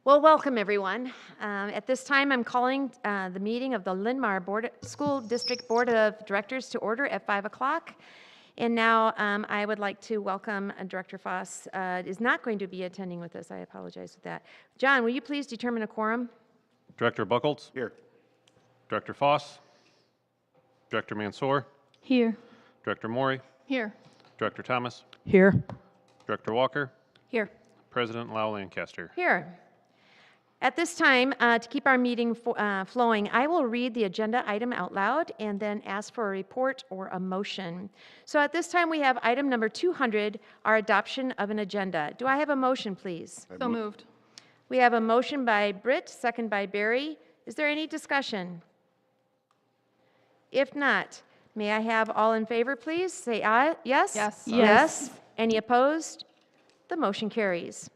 Well, welcome everyone. At this time, I'm calling the meeting of the Linn-Mar School District Board of Directors to order at 5 o'clock. And now I would like to welcome Director Foss is not going to be attending with us. I apologize for that. John, will you please determine a quorum? Director Buchholz? Here. Director Foss? Director Mansour? Here. Director Maury? Here. Director Thomas? Here. Director Walker? Here. President Lau Lancaster. Here. At this time, to keep our meeting flowing, I will read the agenda item out loud and then ask for a report or a motion. So at this time, we have item number 200, our adoption of an agenda. Do I have a motion, please? So moved. We have a motion by Britt, second by Barry. Is there any discussion? If not, may I have all in favor, please? Say aye. Yes? Yes. Yes. Any opposed? The motion carries.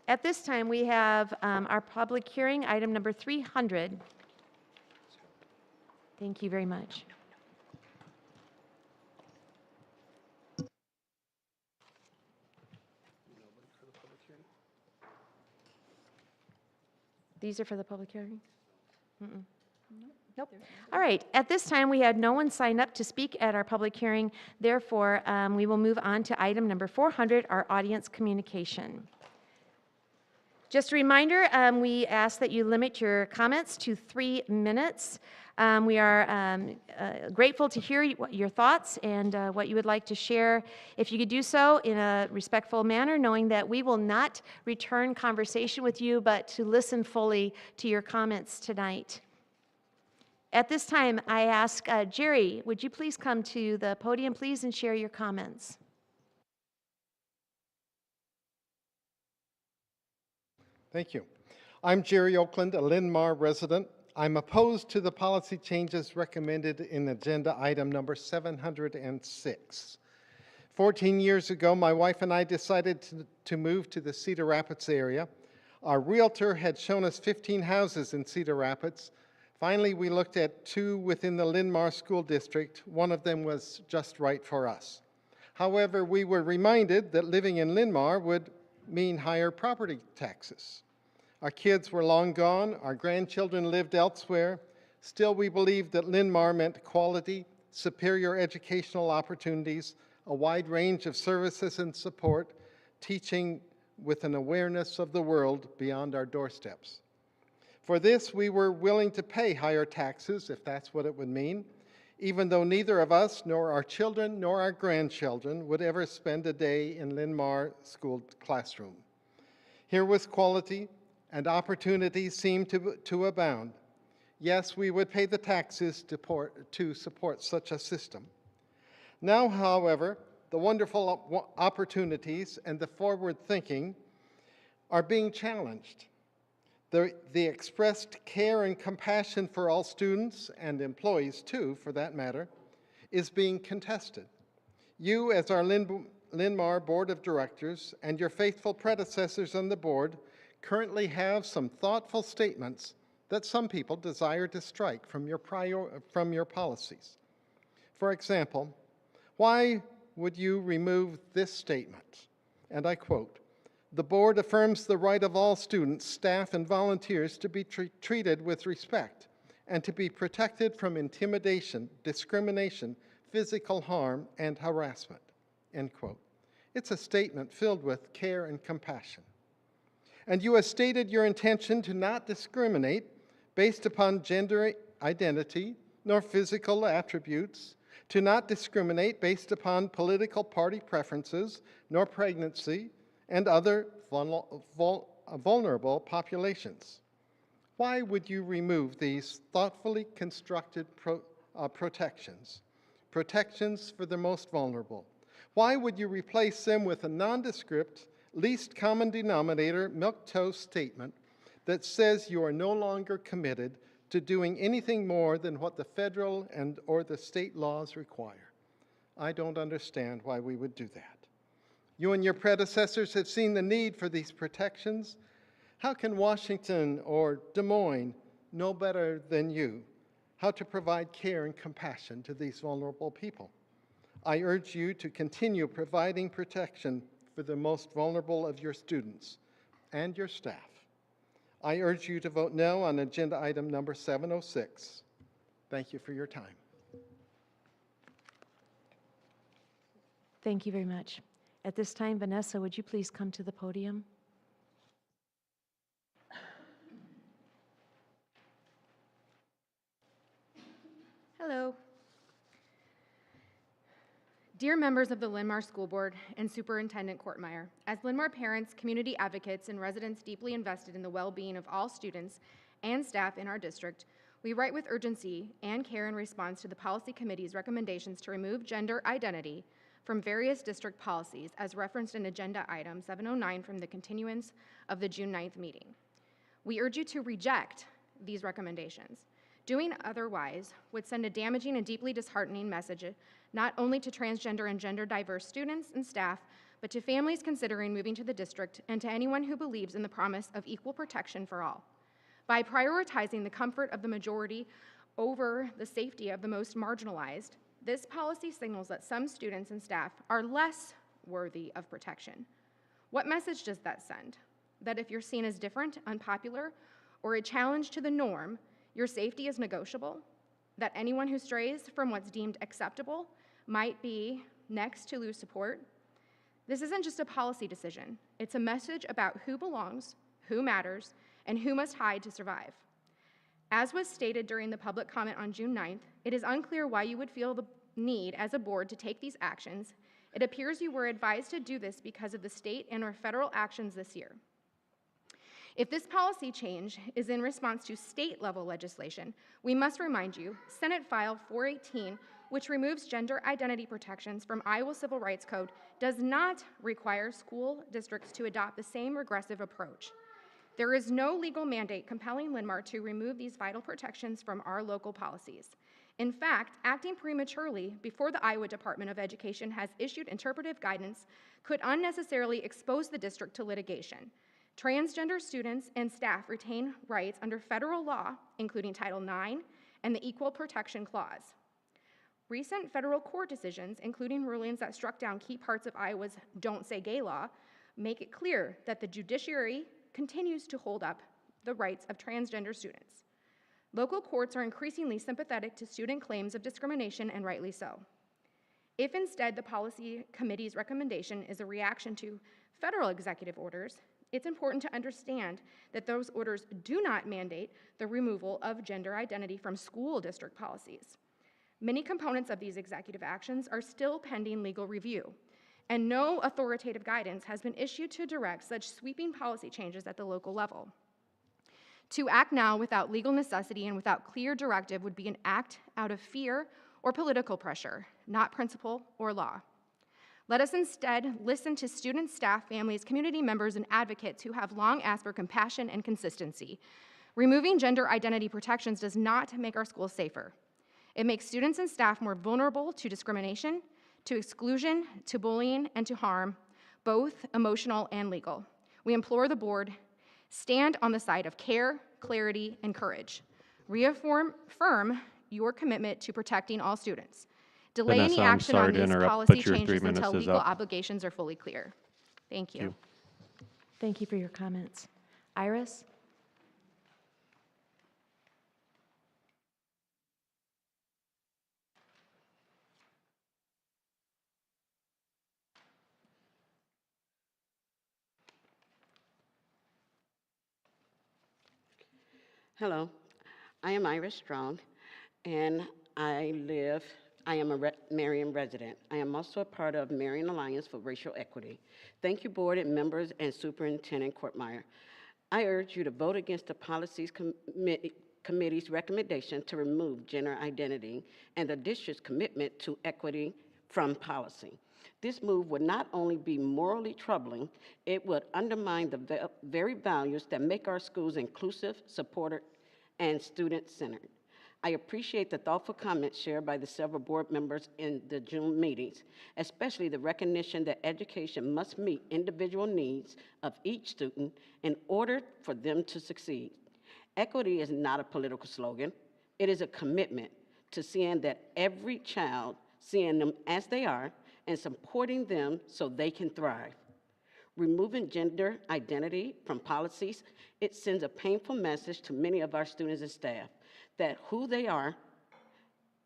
At this time, we have our public hearing, item number 300. Thank you very much. These are for the public hearing? Nope. All right. At this time, we had no one sign up to speak at our public hearing. Therefore, we will move on to item number 400, our audience communication. Just a reminder, we ask that you limit your comments to 3 minutes. We are grateful to hear your thoughts and what you would like to share. If you could do so in a respectful manner, knowing that we will not return conversation with you, but to listen fully to your comments tonight. At this time, I ask Jerry, would you please come to the podium, please, and share your comments? Thank you. I'm Jerry Oakland, a Linn-Mar resident. I'm opposed to the policy changes recommended in agenda item number 706. 14 years ago, my wife and I decided to move to the Cedar Rapids area. Our realtor had shown us 15 houses in Cedar Rapids. Finally, we looked at 2 within the Linn-Mar School District. One of them was just right for us. However, we were reminded that living in Linn-Mar would mean higher property taxes. Our kids were long gone, our grandchildren lived elsewhere. Still, we believed that Linn-Mar meant quality, superior educational opportunities, a wide range of services and support, teaching with an awareness of the world beyond our doorsteps. For this, we were willing to pay higher taxes, if that's what it would mean, even though neither of us, nor our children, nor our grandchildren would ever spend a day in Linn-Mar school classroom. Here was quality, and opportunities seemed to abound. Yes, we would pay the taxes to support such a system. Now, however, the wonderful opportunities and the forward thinking are being challenged. The expressed care and compassion for all students and employees too, for that matter, is being contested. You, as our Linn-Mar Board of Directors and your faithful predecessors on the board, currently have some thoughtful statements that some people desire to strike from your policies. For example, why would you remove this statement? And I quote, "The board affirms the right of all students, staff, and volunteers to be treated with respect and to be protected from intimidation, discrimination, physical harm, and harassment." End quote. It's a statement filled with care and compassion. And you have stated your intention to not discriminate based upon gender identity nor physical attributes, to not discriminate based upon political party preferences nor pregnancy and other vulnerable populations. Why would you remove these thoughtfully constructed protections for the most vulnerable? Why would you replace them with a nondescript, least common denominator, milquetoast statement that says you are no longer committed to doing anything more than what the federal or the state laws require? I don't understand why we would do that. You and your predecessors have seen the need for these protections. How can Washington or Des Moines know better than you how to provide care and compassion to these vulnerable people? I urge you to continue providing protection for the most vulnerable of your students and your staff. I urge you to vote no on agenda item number 706. Thank you for your time. Thank you very much. At this time, Vanessa, would you please come to the podium? Hello. Dear members of the Linn-Mar School Board and Superintendent Courtmeyer, as Linn-Mar parents, community advocates, and residents deeply invested in the well-being of all students and staff in our district, we write with urgency and care in response to the Policy Committee's recommendations to remove gender identity from various district policies as referenced in Agenda Item 709 from the continuance of the June 9th meeting. We urge you to reject these recommendations. Doing otherwise would send a damaging and deeply disheartening message not only to transgender and gender diverse students and staff, but to families considering moving to the district and to anyone who believes in the promise of equal protection for all. By prioritizing the comfort of the majority over the safety of the most marginalized, this policy signals that some students and staff are less worthy of protection. What message does that send? That if you're seen as different, unpopular, or a challenge to the norm, your safety is negotiable? That anyone who strays from what's deemed acceptable might be next to lose support? This isn't just a policy decision. It's a message about who belongs, who matters, and who must hide to survive. As was stated during the public comment on June 9th, it is unclear why you would feel the need as a board to take these actions. It appears you were advised to do this because of the state and/or federal actions this year. If this policy change is in response to state-level legislation, we must remind you, Senate File 418, which removes gender identity protections from Iowa Civil Rights Code, does not require school districts to adopt the same regressive approach. There is no legal mandate compelling Linn-Mar to remove these vital protections from our local policies. In fact, acting prematurely before the Iowa Department of Education has issued interpretive guidance could unnecessarily expose the district to litigation. Transgender students and staff retain rights under federal law, including Title IX and the Equal Protection Clause. Recent federal court decisions, including rulings that struck down key parts of Iowa's Don't Say Gay law, make it clear that the judiciary continues to hold up the rights of transgender students. Local courts are increasingly sympathetic to student claims of discrimination, and rightly so. If instead the Policy Committee's recommendation is a reaction to federal executive orders, it's important to understand that those orders do not mandate the removal of gender identity from school district policies. Many components of these executive actions are still pending legal review, and no authoritative guidance has been issued to direct such sweeping policy changes at the local level. To act now without legal necessity and without clear directive would be an act out of fear or political pressure, not principle or law. Let us instead listen to students, staff, families, community members, and advocates who have long asked for compassion and consistency. Removing gender identity protections does not make our schools safer. It makes students and staff more vulnerable to discrimination, to exclusion, to bullying, and to harm, both emotional and legal. We implore the board, stand on the side of care, clarity, and courage. Reaffirm your commitment to protecting all students. Delay Vanessa, any I'm action sorry on to these interrupt, policy but your 3 changes minutes until is legal up. obligations are fully clear. Thank you. Thank you. Thank you for your comments. Iris? Hello, I am Iris Strong, and I am a Marion resident. I am also a part of Marion Alliance for Racial Equity. Thank you, board and members and Superintendent Courtmeyer. I urge you to vote against the Policies Committee's recommendation to remove gender identity and the district's commitment to equity from policy. This move would not only be morally troubling, it would undermine the very values that make our schools inclusive, supportive, and student-centered. I appreciate the thoughtful comments shared by the several board members in the June meetings, especially the recognition that education must meet individual needs of each student in order for them to succeed. Equity is not a political slogan. It is a commitment to seeing that every child, seeing them as they are, and supporting them so they can thrive. Removing gender identity from policies, it sends a painful message to many of our students and staff that who they are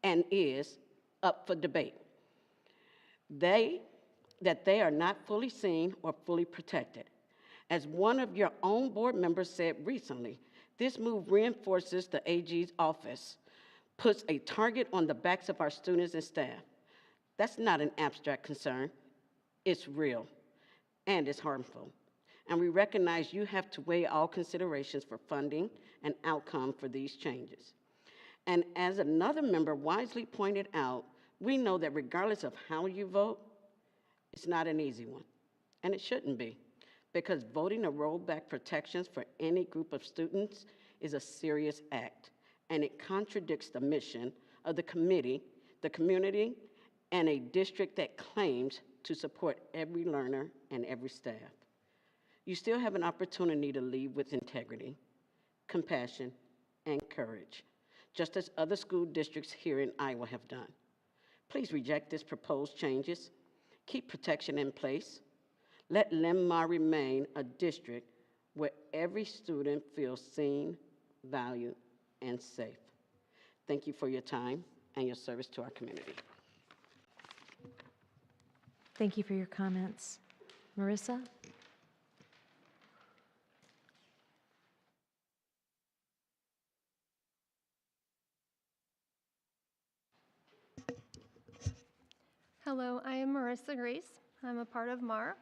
and is up for debate. That they are not fully seen or fully protected. As one of your own board members said recently, this move reinforces the AG's office, puts a target on the backs of our students and staff. That's not an abstract concern. It's real, and it's harmful. And we recognize you have to weigh all considerations for funding and outcome for these changes. And as another member wisely pointed out, we know that regardless of how you vote, it's not an easy one, and it shouldn't be, because voting to roll back protections for any group of students is a serious act, and it contradicts the mission of the committee, the community, and a district that claims to support every learner and every staff. You still have an opportunity to lead with integrity, compassion, and courage, just as other school districts here in Iowa have done. Please reject these proposed changes. Keep protection in place. Let Linn-Mar remain a district where every student feels seen, valued, and safe. Thank you for your time and your service to our community. Thank you for your comments. Marissa? Hello, I am Marissa Grace. I'm a part of MAR.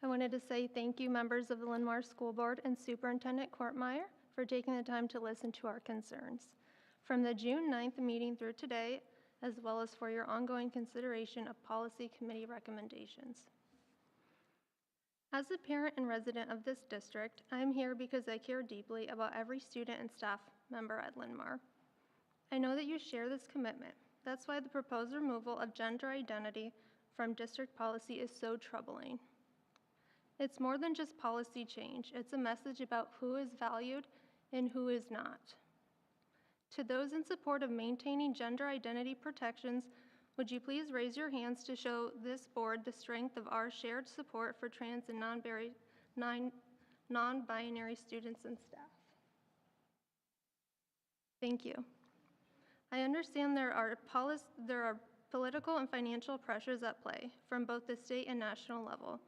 I wanted to say thank you, members of the Linn-Mar School Board and Superintendent Kortmeyer, for taking the time to listen to our concerns. From the June 9th meeting through today, as well as for your ongoing consideration of policy committee recommendations. As a parent and resident of this district, I am here because I care deeply about every student and staff member at Linn-Mar. I know that you share this commitment. That's why the proposed removal of gender identity from district policy is so troubling. It's more than just policy change. It's a message about who is valued and who is not. To those in support of maintaining gender identity protections, would you please raise your hands to show this board the strength of our shared support for trans and non-binary students and staff? Thank you. I understand there are political and financial pressures at play from both the state and national level.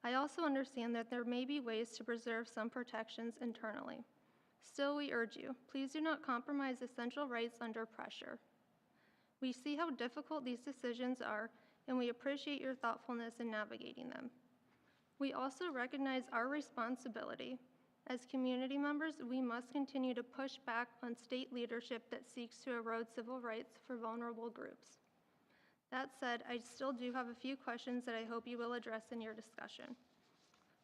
I also understand that there may be ways to preserve some protections internally. Still, we urge you, please do not compromise essential rights under pressure. We see how difficult these decisions are, and we appreciate your thoughtfulness in navigating them. We also recognize our responsibility. As community members, we must continue to push back on state leadership that seeks to erode civil rights for vulnerable groups. That said, I still do have a few questions that I hope you will address in your discussion.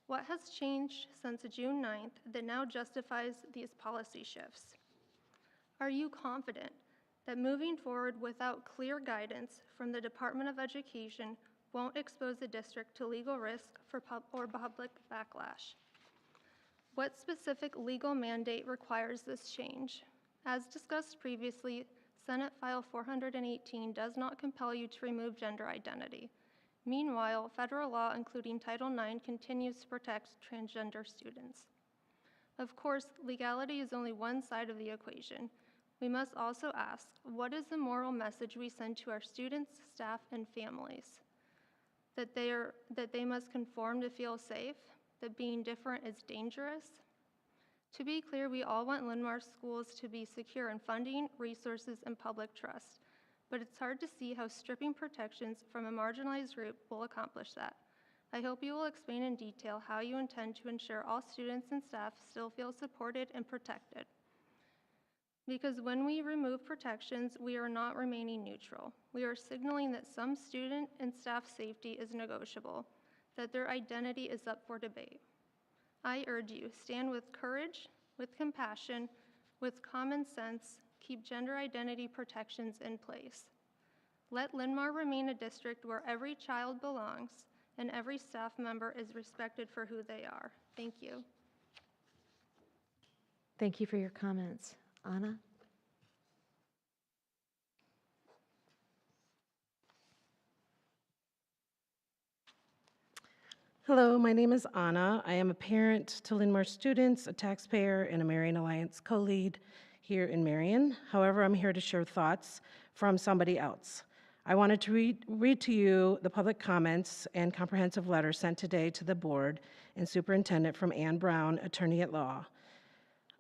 What has changed since June 9th that now justifies these policy shifts? Are you confident that moving forward without clear guidance from the Department of Education won't expose the district to legal risk or public backlash? What specific legal mandate requires this change? As discussed previously, Senate File 418 does not compel you to remove gender identity. Meanwhile, federal law, including Title IX, continues to protect transgender students. Of course, legality is only one side of the equation. We must also ask, what is the moral message we send to our students, staff, and families? That they must conform to feel safe? That being different is dangerous? To be clear, we all want Linn-Mar schools to be secure in funding, resources, and public trust, but it's hard to see how stripping protections from a marginalized group will accomplish that. I hope you will explain in detail how you intend to ensure all students and staff still feel supported and protected. Because when we remove protections, we are not remaining neutral. We are signaling that some student and staff safety is negotiable, that their identity is up for debate. I urge you, stand with courage, with compassion, with common sense, keep gender identity protections in place. Let Linn-Mar remain a district where every child belongs and every staff member is respected for who they are. Thank you. Thank you for your comments. Anna? Hello, my name is Anna. I am a parent to Linn-Mar students, a taxpayer, and a Marion Alliance co-lead here in Marion. However, I'm here to share thoughts from somebody else. I wanted to read to you the public comments and comprehensive letter sent today to the board and superintendent from Ann Brown, attorney at law.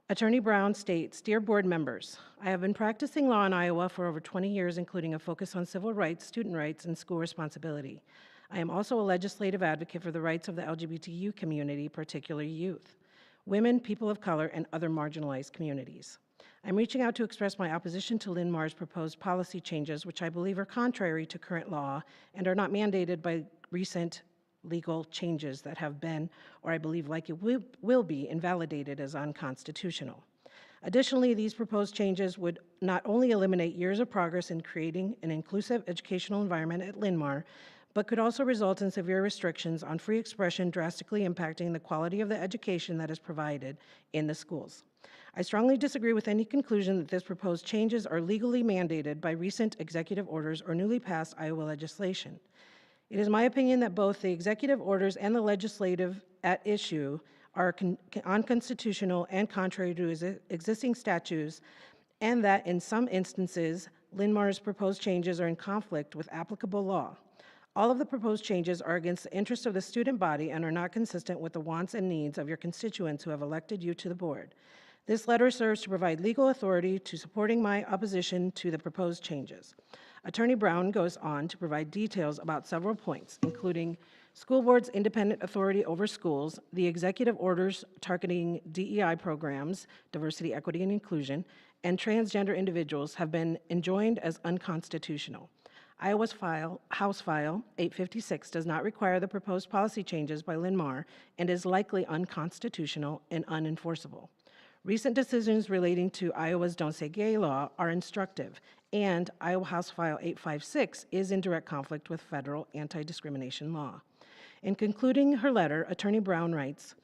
Attorney Brown states, "Dear board members, I have been practicing law in Iowa for over 20 years, including a focus on civil rights, student rights, and school responsibility. I am also a legislative advocate for the rights of the LGBTQ community, particularly youth, women, people of color, and other marginalized communities. I'm reaching out to express my opposition to Linn-Mar's proposed policy changes, which I believe are contrary to current law and are not mandated by recent legal changes that have been, or I believe like it will be, invalidated as unconstitutional. Additionally, these proposed changes would not only eliminate years of progress in creating an inclusive educational environment at Linn-Mar, but could also result in severe restrictions on free expression, drastically impacting the quality of the education that is provided in the schools. I strongly disagree with any conclusion that this proposed changes are legally mandated by recent executive orders or newly passed Iowa legislation. It is my opinion that both the executive orders and the legislative at issue are unconstitutional and contrary to existing statutes, and that in some instances, Linn-Mar's proposed changes are in conflict with applicable law. All of the proposed changes are against the interests of the student body and are not consistent with the wants and needs of your constituents who have elected you to the board. This letter serves to provide legal authority to supporting my opposition to the proposed changes." Attorney Brown goes on to provide details about several points, including school board's independent authority over schools, the executive orders targeting DEI programs, diversity, equity, and inclusion, and transgender individuals have been enjoined as unconstitutional. Iowa's House File 856 does not require the proposed policy changes by Linn-Mar and is likely unconstitutional and unenforceable. Recent decisions relating to Iowa's Don't Say Gay law are instructive, and Iowa House File 856 is in direct conflict with federal anti-discrimination law. In concluding her letter, Attorney Brown writes,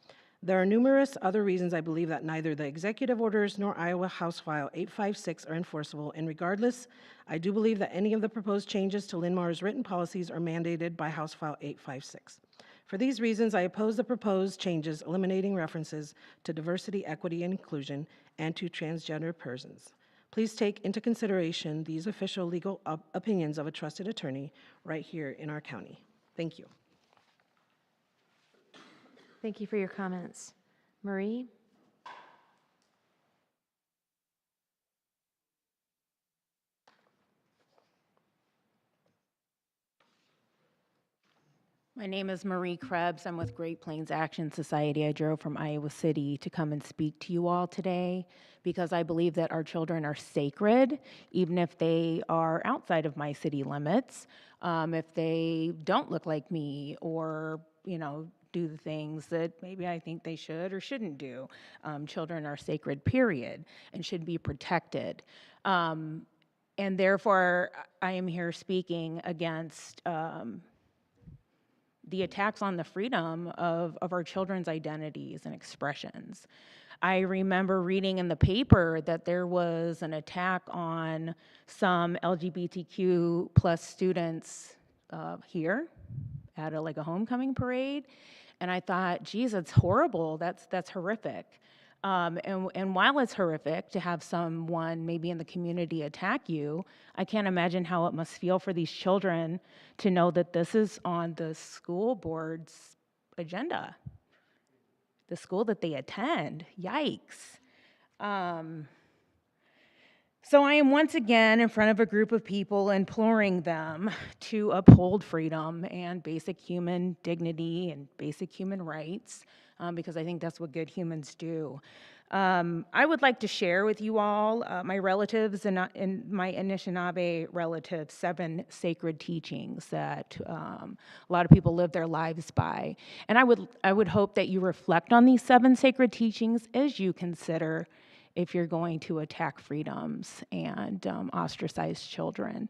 "There are numerous other reasons I believe that neither the executive orders nor Iowa House File 856 are enforceable, and regardless, I do believe that any of the proposed changes to Linn-Mar's written policies are mandated by House File 856. For these reasons, I oppose the proposed changes eliminating references to diversity, equity, and inclusion, and to transgender persons. Please take into consideration these official legal opinions of a trusted attorney right here in our county." Thank you. Thank you for your comments. Marie? My name is Marie Krebs. I'm with Great Plains Action Society. I drove from Iowa City to come and speak to you all today because I believe that our children are sacred, even if they are outside of my city limits, if they don't look like me or, do the things that maybe I think they should or shouldn't do. Children are sacred, period, and should be protected. And therefore, I am here speaking against the attacks on the freedom of our children's identities and expressions. I remember reading in the paper that there was an attack on some LGBTQ plus students here at a homecoming parade, and I thought, geez, that's horrible. That's horrific. And while it's horrific to have someone maybe in the community attack you, I can't imagine how it must feel for these children to know that this is on the school board's agenda, the school that they attend. Yikes. So I am once again in front of a group of people imploring them to uphold freedom and basic human dignity and basic human rights, because I think that's what good humans do. I would like to share with you all my relatives and my Anishinaabe relatives 7 sacred teachings that a lot of people live their lives by. And I would hope that you reflect on these 7 sacred teachings as you consider if you're going to attack freedoms and ostracize children.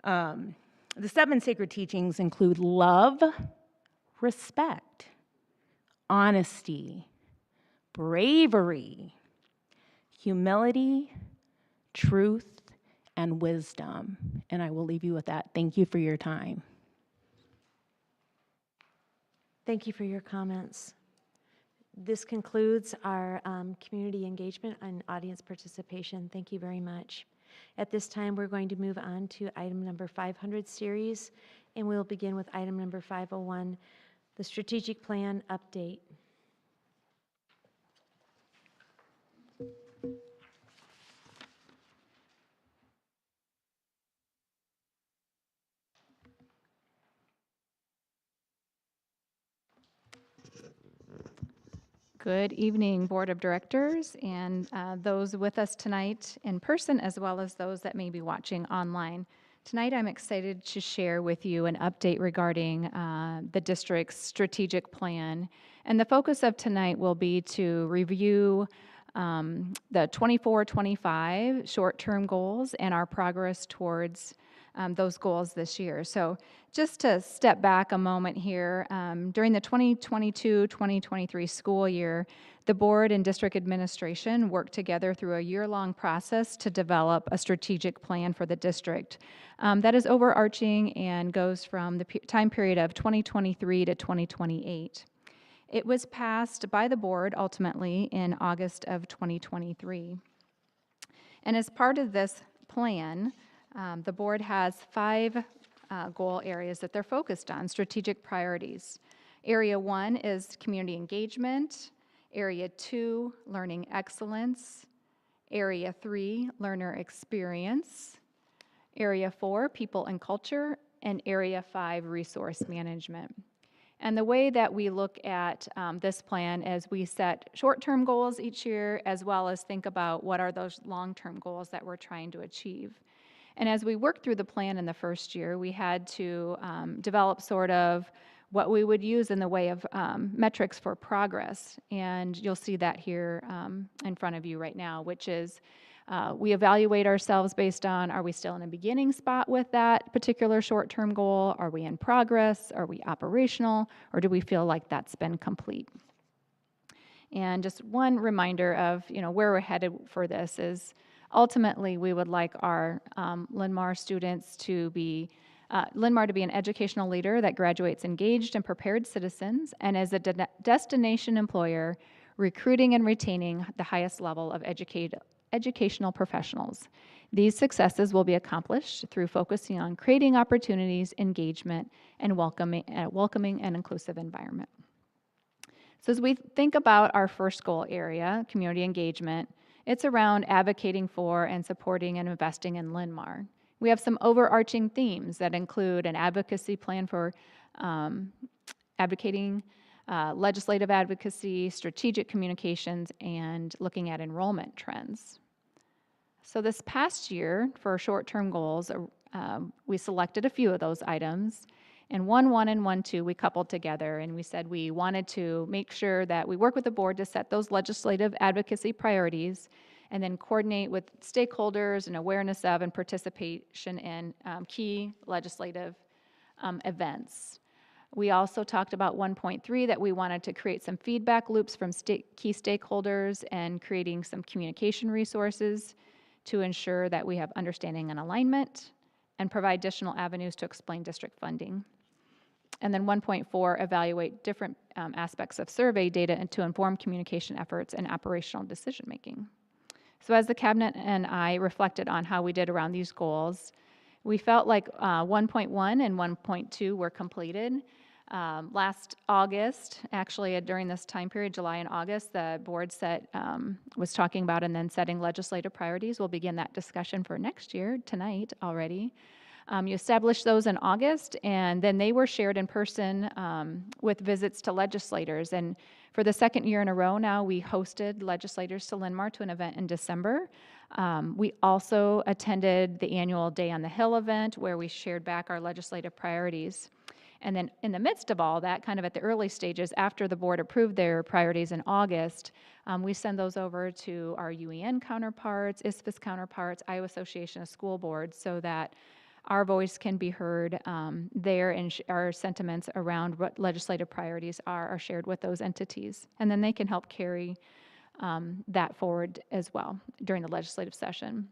The 7 sacred teachings include love, respect, honesty, bravery, humility, truth, and wisdom. And I will leave you with that. Thank you for your time. Thank you for your comments. This concludes our community engagement and audience participation. Thank you very much. At this time, we're going to move on to item number 500 series, and we'll begin with item number 501, the strategic plan update. Good evening, Board of Directors, and those with us tonight in person, as well as those that may be watching online. Tonight, I'm excited to share with you an update regarding the district's strategic plan. And the focus of tonight will be to review the 24-25 short-term goals and our progress towards those goals this year. So just to step back a moment here, during the 2022-2023 school year, the board and district administration worked together through a year-long process to develop a strategic plan for the district that is overarching and goes from the time period of 2023 to 2028. It was passed by the board ultimately in August of 2023. And as part of this plan, the board has 5 goal areas that they're focused on, strategic priorities. Area 1 is community engagement. Area 2, learning excellence. Area 3, learner experience. Area 4, people and culture. And Area 5, resource management. And the way that we look at this plan is we set short-term goals each year, as well as think about what are those long-term goals that we're trying to achieve. And as we worked through the plan in the first year, we had to develop sort of what we would use in the way of metrics for progress. And you'll see that here in front of you right now, which is we evaluate ourselves based on, are we still in a beginning spot with that particular short-term goal? Are we in progress? Are we operational? Or do we feel like that's been complete? And just one reminder of, where we're headed for this is ultimately we would like our Linn-Mar students to be, Linn-Mar to be an educational leader that graduates engaged and prepared citizens and as a destination employer, recruiting and retaining the highest level of educational professionals. These successes will be accomplished through focusing on creating opportunities, engagement, and welcoming and inclusive environment. So as we think about our first goal area, community engagement, it's around advocating for and supporting and investing in Linn-Mar. We have some overarching themes that include an advocacy plan for advocating, legislative advocacy, strategic communications, and looking at enrollment trends. So this past year, for short-term goals, we selected a few of those items, and 1.1 and 1.2 we coupled together, and we said we wanted to make sure that we work with the board to set those legislative advocacy priorities and then coordinate with stakeholders and awareness of and participation in key legislative events. We also talked about 1.3 that we wanted to create some feedback loops from key stakeholders and creating some communication resources to ensure that we have understanding and alignment and provide additional avenues to explain district funding. And then 1.4, evaluate different aspects of survey data and to inform communication efforts and operational decision making. So as the cabinet and I reflected on how we did around these goals, we felt like 1.1 and 1.2 were completed. Last August, actually during this time period, July and August, the board was talking about and then setting legislative priorities. We'll begin that discussion for next year, tonight already. You established those in August, and then they were shared in person with visits to legislators. And for the second year in a row now, we hosted legislators to Linn-Mar to an event in December. We also attended the annual Day on the Hill event where we shared back our legislative priorities. And then in the midst of all that, kind of at the early stages, after the board approved their priorities in August, we send those over to our UEN counterparts, ISFIS counterparts, Iowa Association of School Boards, so that our voice can be heard there, and our sentiments around what legislative priorities are shared with those entities. And then they can help carry that forward as well during the legislative session.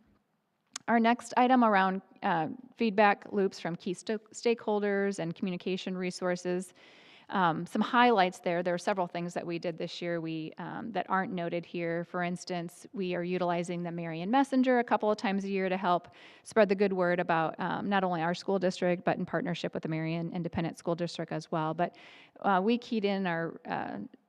Our next item around feedback loops from key stakeholders and communication resources. Some highlights there. There are several things that we did this year that aren't noted here. For instance, we are utilizing the Marion Messenger a couple of times a year to help spread the good word about not only our school district, but in partnership with the Marion Independent School District as well. But we keyed in our,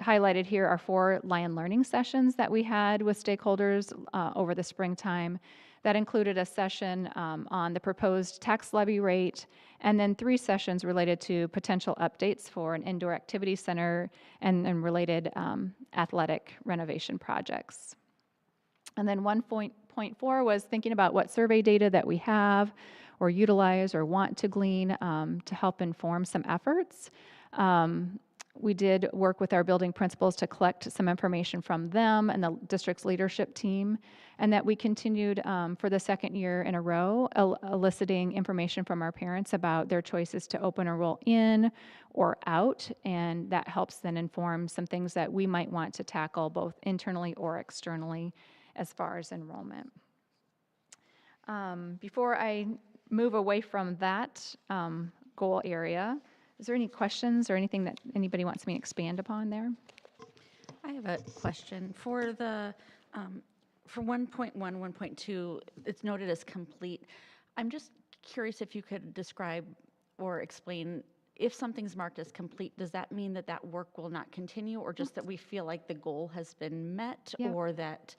highlighted here are 4 Lion Learning sessions that we had with stakeholders over the springtime. That included a session on the proposed tax levy rate, and then 3 sessions related to potential updates for an indoor activity center and related athletic renovation projects. And then 1.4 was thinking about what survey data that we have or utilize or want to glean to help inform some efforts. We did work with our building principals to collect some information from them and the district's leadership team, and that we continued for the 2nd year in a row eliciting information from our parents about their choices to open enroll in or out, and that helps then inform some things that we might want to tackle both internally or externally as far as enrollment. Before I move away from that goal area, is there any questions or anything that anybody wants me to expand upon there? I have a question. For the, for 1.1, 1.2, it's noted as complete. I'm just curious if you could describe or explain, if something's marked as complete, does that mean that that work will not continue, or just that we feel like the goal has been met, Yeah. or that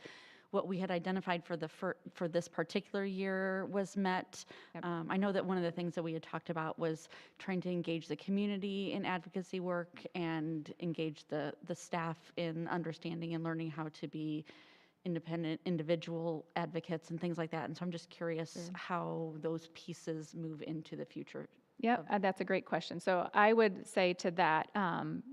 what we had identified for the for this particular year was met? Yep. I know that one of the things that we had talked about was trying to engage the community in advocacy work and engage the staff in understanding and learning how to be independent individual advocates and things like that. And so I'm just curious how those pieces move into the future. Yep, that's a great question. So I would say to that,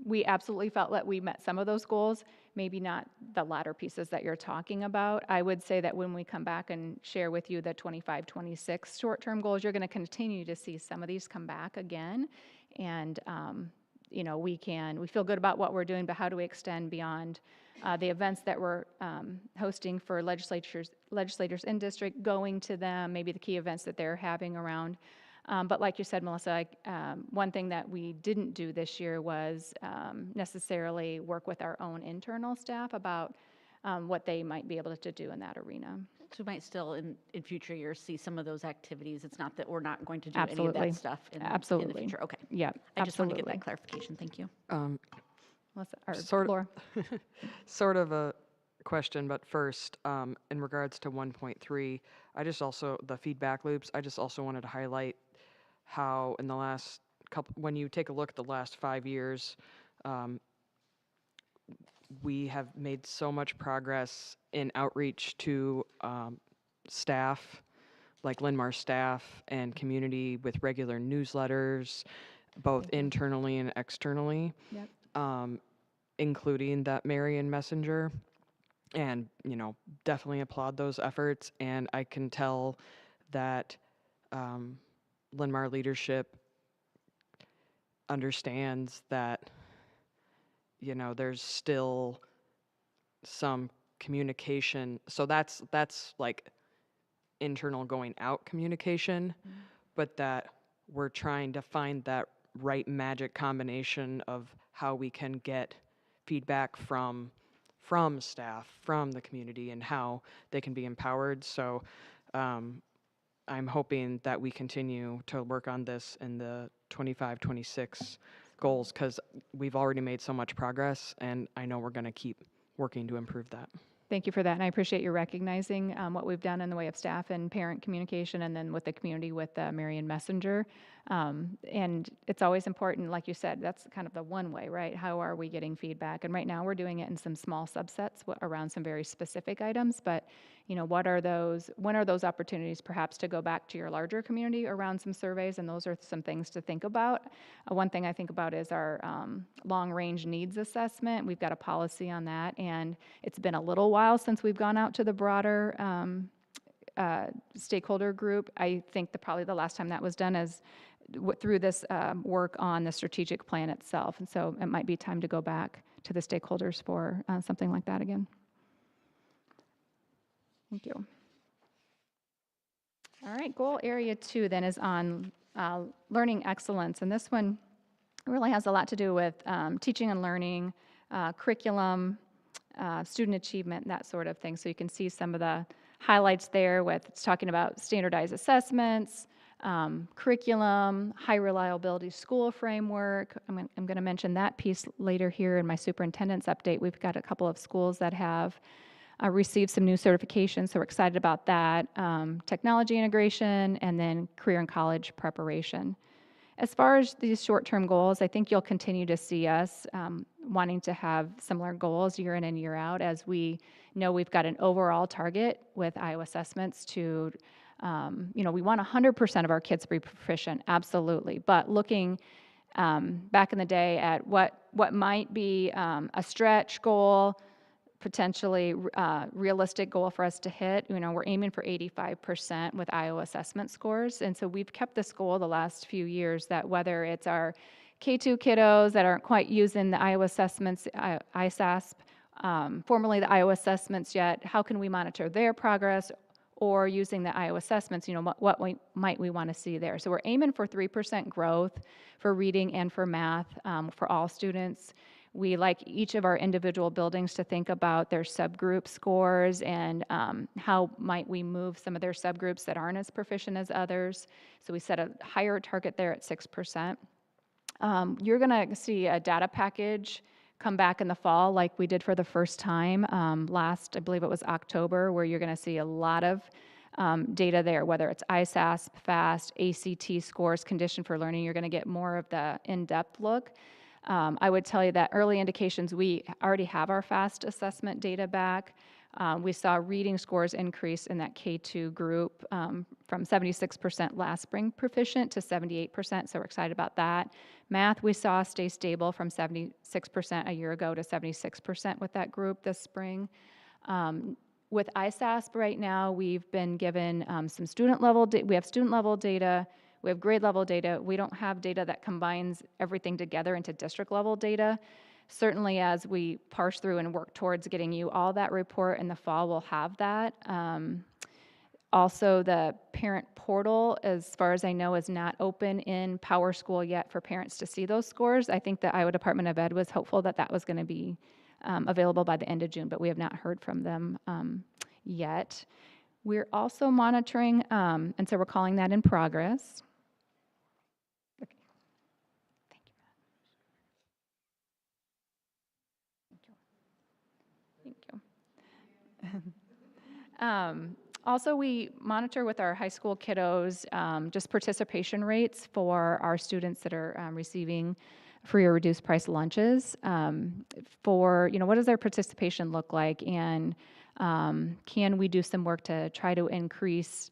we absolutely felt that we met some of those goals, maybe not the latter pieces that you're talking about. I would say that when we come back and share with you the 25, 26 short-term goals, you're going to continue to see some of these come back again. And, you know, we feel good about what we're doing, but how do we extend beyond the events that we're hosting for legislators in district, going to them, maybe the key events that they're having around. But like you said, Melissa, one thing that we didn't do this year was necessarily work with our own internal staff about what they might be able to do in that arena. So we might still in future years see some of those activities. It's not that we're not going to do Absolutely. any of that stuff in Absolutely. the future. Okay. Yeah, I just want to get absolutely. that clarification. Thank you. Melissa, or Sort- Laura. Sort of a question, but first, in regards to 1.3, the feedback loops, I just also wanted to highlight how in the last when you take a look at the last 5 years, we have made so much progress in outreach to staff, like Linn-Mar staff and community, with regular newsletters, both internally and externally. Yep. Including that Marion Messenger, and definitely applaud those efforts. And I can tell that Linn-Mar leadership understands that there's still some communication. So that's like internal going out communication, but that we're trying to find that right magic combination of how we can get feedback from staff, from the community, and how they can be empowered. So I'm hoping that we continue to work on this in the 25, 26 goals, because we've already made so much progress, and I know we're going to keep working to improve that. Thank you for that, and I appreciate you recognizing what we've done in the way of staff and parent communication, and then with the community with the Marion Messenger. And it's always important, like you said, that's kind of the one way, right? How are we getting feedback? And right now we're doing it in some small subsets around some very specific items, but when are those opportunities perhaps to go back to your larger community around some surveys? And those are some things to think about. One thing I think about is our long-range needs assessment. We've got a policy on that, and it's been a little while since we've gone out to the broader stakeholder group. I think probably the last time that was done is through this work on the strategic plan itself. And so it might be time to go back to the stakeholders for something like that again. Thank you. All right, goal area 2 then is on learning excellence. And this one really has a lot to do with teaching and learning, curriculum, student achievement, that sort of thing. So you can see some of the highlights there with it's talking about standardized assessments, curriculum, high reliability school framework. I'm going to mention that piece later here in my superintendent's update. We've got a couple of schools that have received some new certifications, so we're excited about that. Technology integration, and then career and college preparation. As far as these short-term goals, I think you'll continue to see us wanting to have similar goals year in and year out, as we know we've got an overall target with Iowa assessments to, we want 100% of our kids to be proficient, absolutely. But looking back in the day at what might be a stretch goal, potentially realistic goal for us to hit. We're aiming for 85% with Iowa assessment scores. And so we've kept this goal the last few years, that whether it's our K2 kiddos that aren't quite using the Iowa assessments, ISASP, formerly the Iowa assessments yet, how can we monitor their progress, or using the Iowa assessments, what might we want to see there. So we're aiming for 3% growth for reading and for math for all students. We like each of our individual buildings to think about their subgroup scores and how might we move some of their subgroups that aren't as proficient as others. So we set a higher target there at 6%. You're going to see a data package come back in the fall like we did for the first time last, I believe it was October, where you're going to see a lot of data there, whether it's ISASP, FAST, ACT scores, condition for learning. You're going to get more of the in-depth look. I would tell you that early indications, we already have our FAST assessment data back. We saw reading scores increase in that K2 group from 76% last spring proficient to 78%, so we're excited about that. Math, we saw stay stable from 76% a year ago to 76% with that group this spring. With ISASP right now, we've been given some student level data. We have student level data. We have grade level data. We don't have data that combines everything together into district level data. Certainly, as we parse through and work towards getting you all that report in the fall, we'll have that. Also, the parent portal, as far as I know, is not open in Power School yet for parents to see those scores. I think the Iowa Department of Ed was hopeful that that was going to be available by the end of June, but we have not heard from them yet. We're also monitoring, and so we're calling that in progress. Also, we monitor with our high school kiddos just participation rates for our students that are receiving free or reduced price lunches. For, what does their participation look like, and can we do some work to try to increase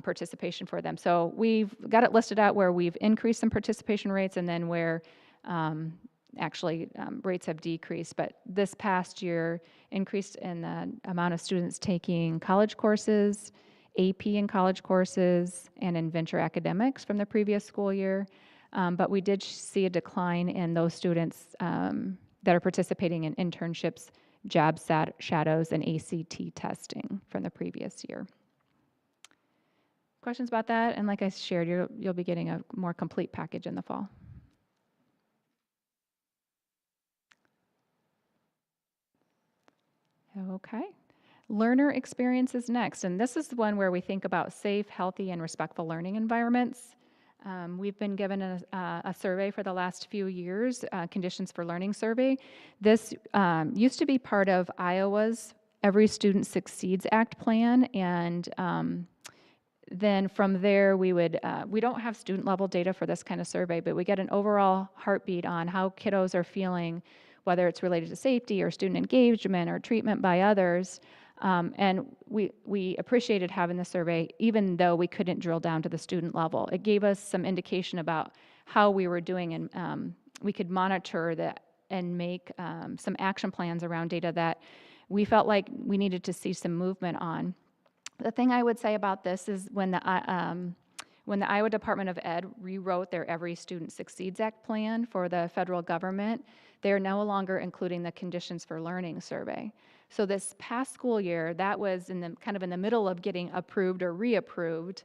participation for them? So we've got it listed out where we've increased some participation rates, and then where actually rates have decreased. But this past year, increased in the amount of students taking college courses, AP in college courses, and in venture academics from the previous school year. But we did see a decline in those students that are participating in internships, job shadows, and ACT testing from the previous year. Questions about that? And like I shared, you'll be getting a more complete package in the fall. Okay. Learner experiences next, and this is the one where we think about safe, healthy, and respectful learning environments. We've been given a survey for the last few years, Conditions for Learning survey. This used to be part of Iowa's Every Student Succeeds Act plan, and then from there we don't have student level data for this kind of survey, but we get an overall heartbeat on how kiddos are feeling, whether it's related to safety or student engagement or treatment by others. And we appreciated having the survey, even though we couldn't drill down to the student level. It gave us some indication about how we were doing, and we could monitor that and make some action plans around data that we felt like we needed to see some movement on. The thing I would say about this is when the Iowa Department of Ed rewrote their Every Student Succeeds Act plan for the federal government, they're no longer including the Conditions for Learning survey. So this past school year, that was in the middle of getting approved or reapproved.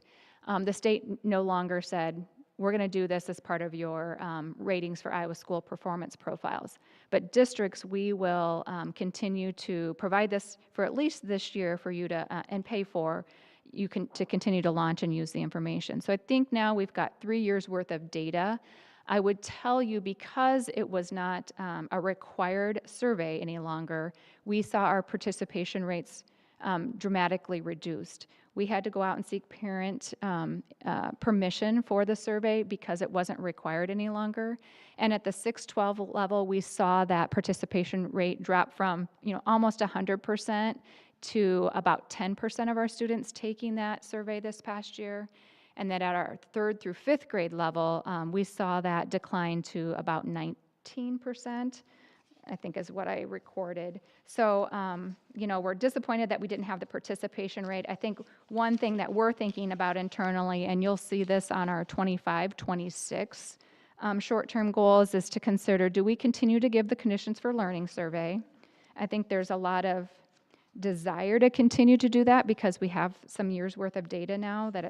The state no longer said, we're going to do this as part of your ratings for Iowa school performance profiles. But districts, we will continue to provide this for at least this year for you to, and pay for, to continue to launch and use the information. So I think now we've got 3 years worth of data. I would tell you, because it was not a required survey any longer, we saw our participation rates dramatically reduced. We had to go out and seek parent permission for the survey because it wasn't required any longer. And at the 6-12 level, we saw that participation rate drop from almost 100% to about 10% of our students taking that survey this past year. And then at our 3rd through 5th grade level, we saw that decline to about 19%. I think is what I recorded. So, we're disappointed that we didn't have the participation rate. I think one thing that we're thinking about internally, and you'll see this on our 25-26 short-term goals, is to consider, do we continue to give the conditions for learning survey? I think there's a lot of desire to continue to do that because we have some years worth of data now that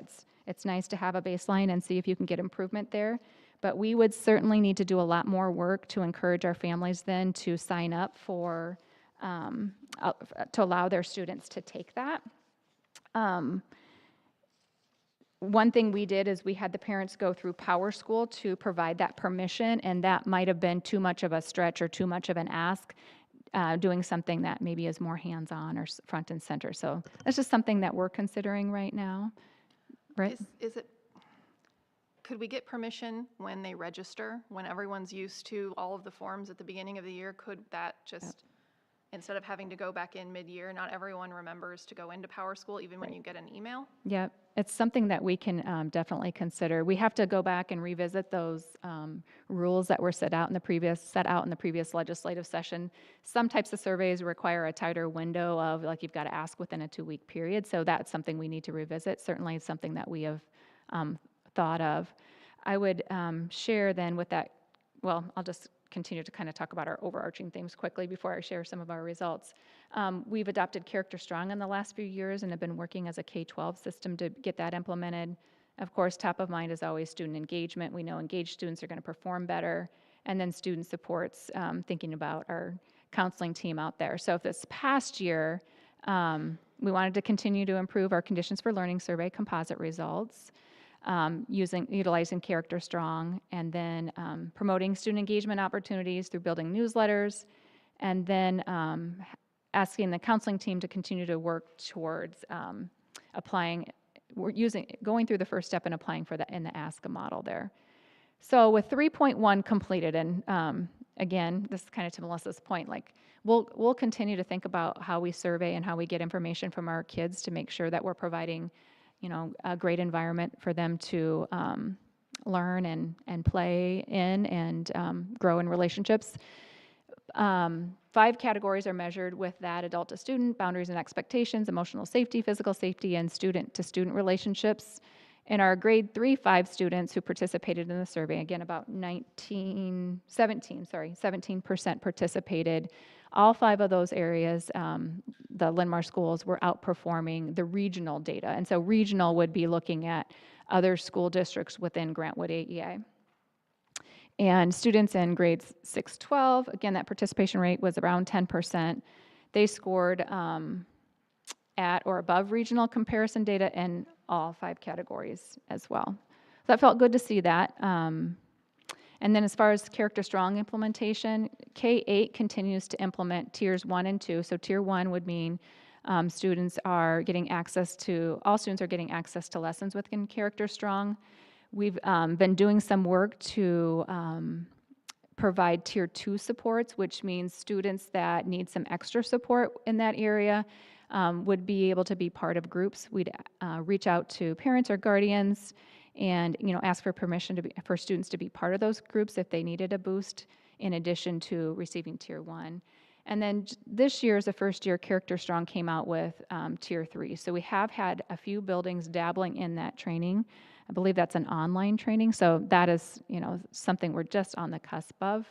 it's nice to have a baseline and see if you can get improvement there. But we would certainly need to do a lot more work to encourage our families then to sign up for, to allow their students to take that. One thing we did is we had the parents go through Power School to provide that permission, and that might have been too much of a stretch or too much of an ask, doing something that maybe is more hands-on or front and center. So that's just something that we're considering right now. Right? Could we get permission when they register, when everyone's used to all of the forms at the beginning of the year? Could that just, instead of having to go back in mid-year, not everyone remembers to go into Power School even when you get an email? Yeah, it's something that we can definitely consider. We have to go back and revisit those rules that were set out in the previous legislative session. Some types of surveys require a tighter window of, like, you've got to ask within a 2-week period. So that's something we need to revisit. Certainly it's something that we have thought of. I would share then with that, well, I'll just continue to kind of talk about our overarching themes quickly before I share some of our results. We've adopted Character Strong in the last few years and have been working as a K-12 system to get that implemented. Of course, top of mind is always student engagement. We know engaged students are going to perform better. And then student supports, thinking about our counseling team out there. So if this past year, we wanted to continue to improve our conditions for learning survey composite results, utilizing Character Strong, and then promoting student engagement opportunities through building newsletters, and then asking the counseling team to continue to work towards going through the first step and applying for that in the ASCA model there. So with 3.1 completed, and again, this is kind of to Melissa's point, like we'll continue to think about how we survey and how we get information from our kids to make sure that we're providing a great environment for them to learn and play in and grow in relationships. 5 categories are measured with that: adult to student, boundaries and expectations, emotional safety, physical safety, and student to student relationships. In our grade 3-5 students who participated in the survey, again, about 17% participated. All 5 of those areas, the Linn-Mar schools were outperforming the regional data. And so regional would be looking at other school districts within Grantwood AEA. And students in grades 6-12, again, that participation rate was around 10%. They scored at or above regional comparison data in all 5 categories as well. So that felt good to see that. And then as far as Character Strong implementation, K-8 continues to implement tiers 1 and 2. So tier 1 would mean all students are getting access to lessons within Character Strong. We've been doing some work to provide tier 2 supports, which means students that need some extra support in that area would be able to be part of groups. We'd reach out to parents or guardians and ask for permission for students to be part of those groups if they needed a boost in addition to receiving tier 1. And then this year, as a first year, Character Strong came out with tier 3. So we have had a few buildings dabbling in that training. I believe that's an online training, so that is something we're just on the cusp of.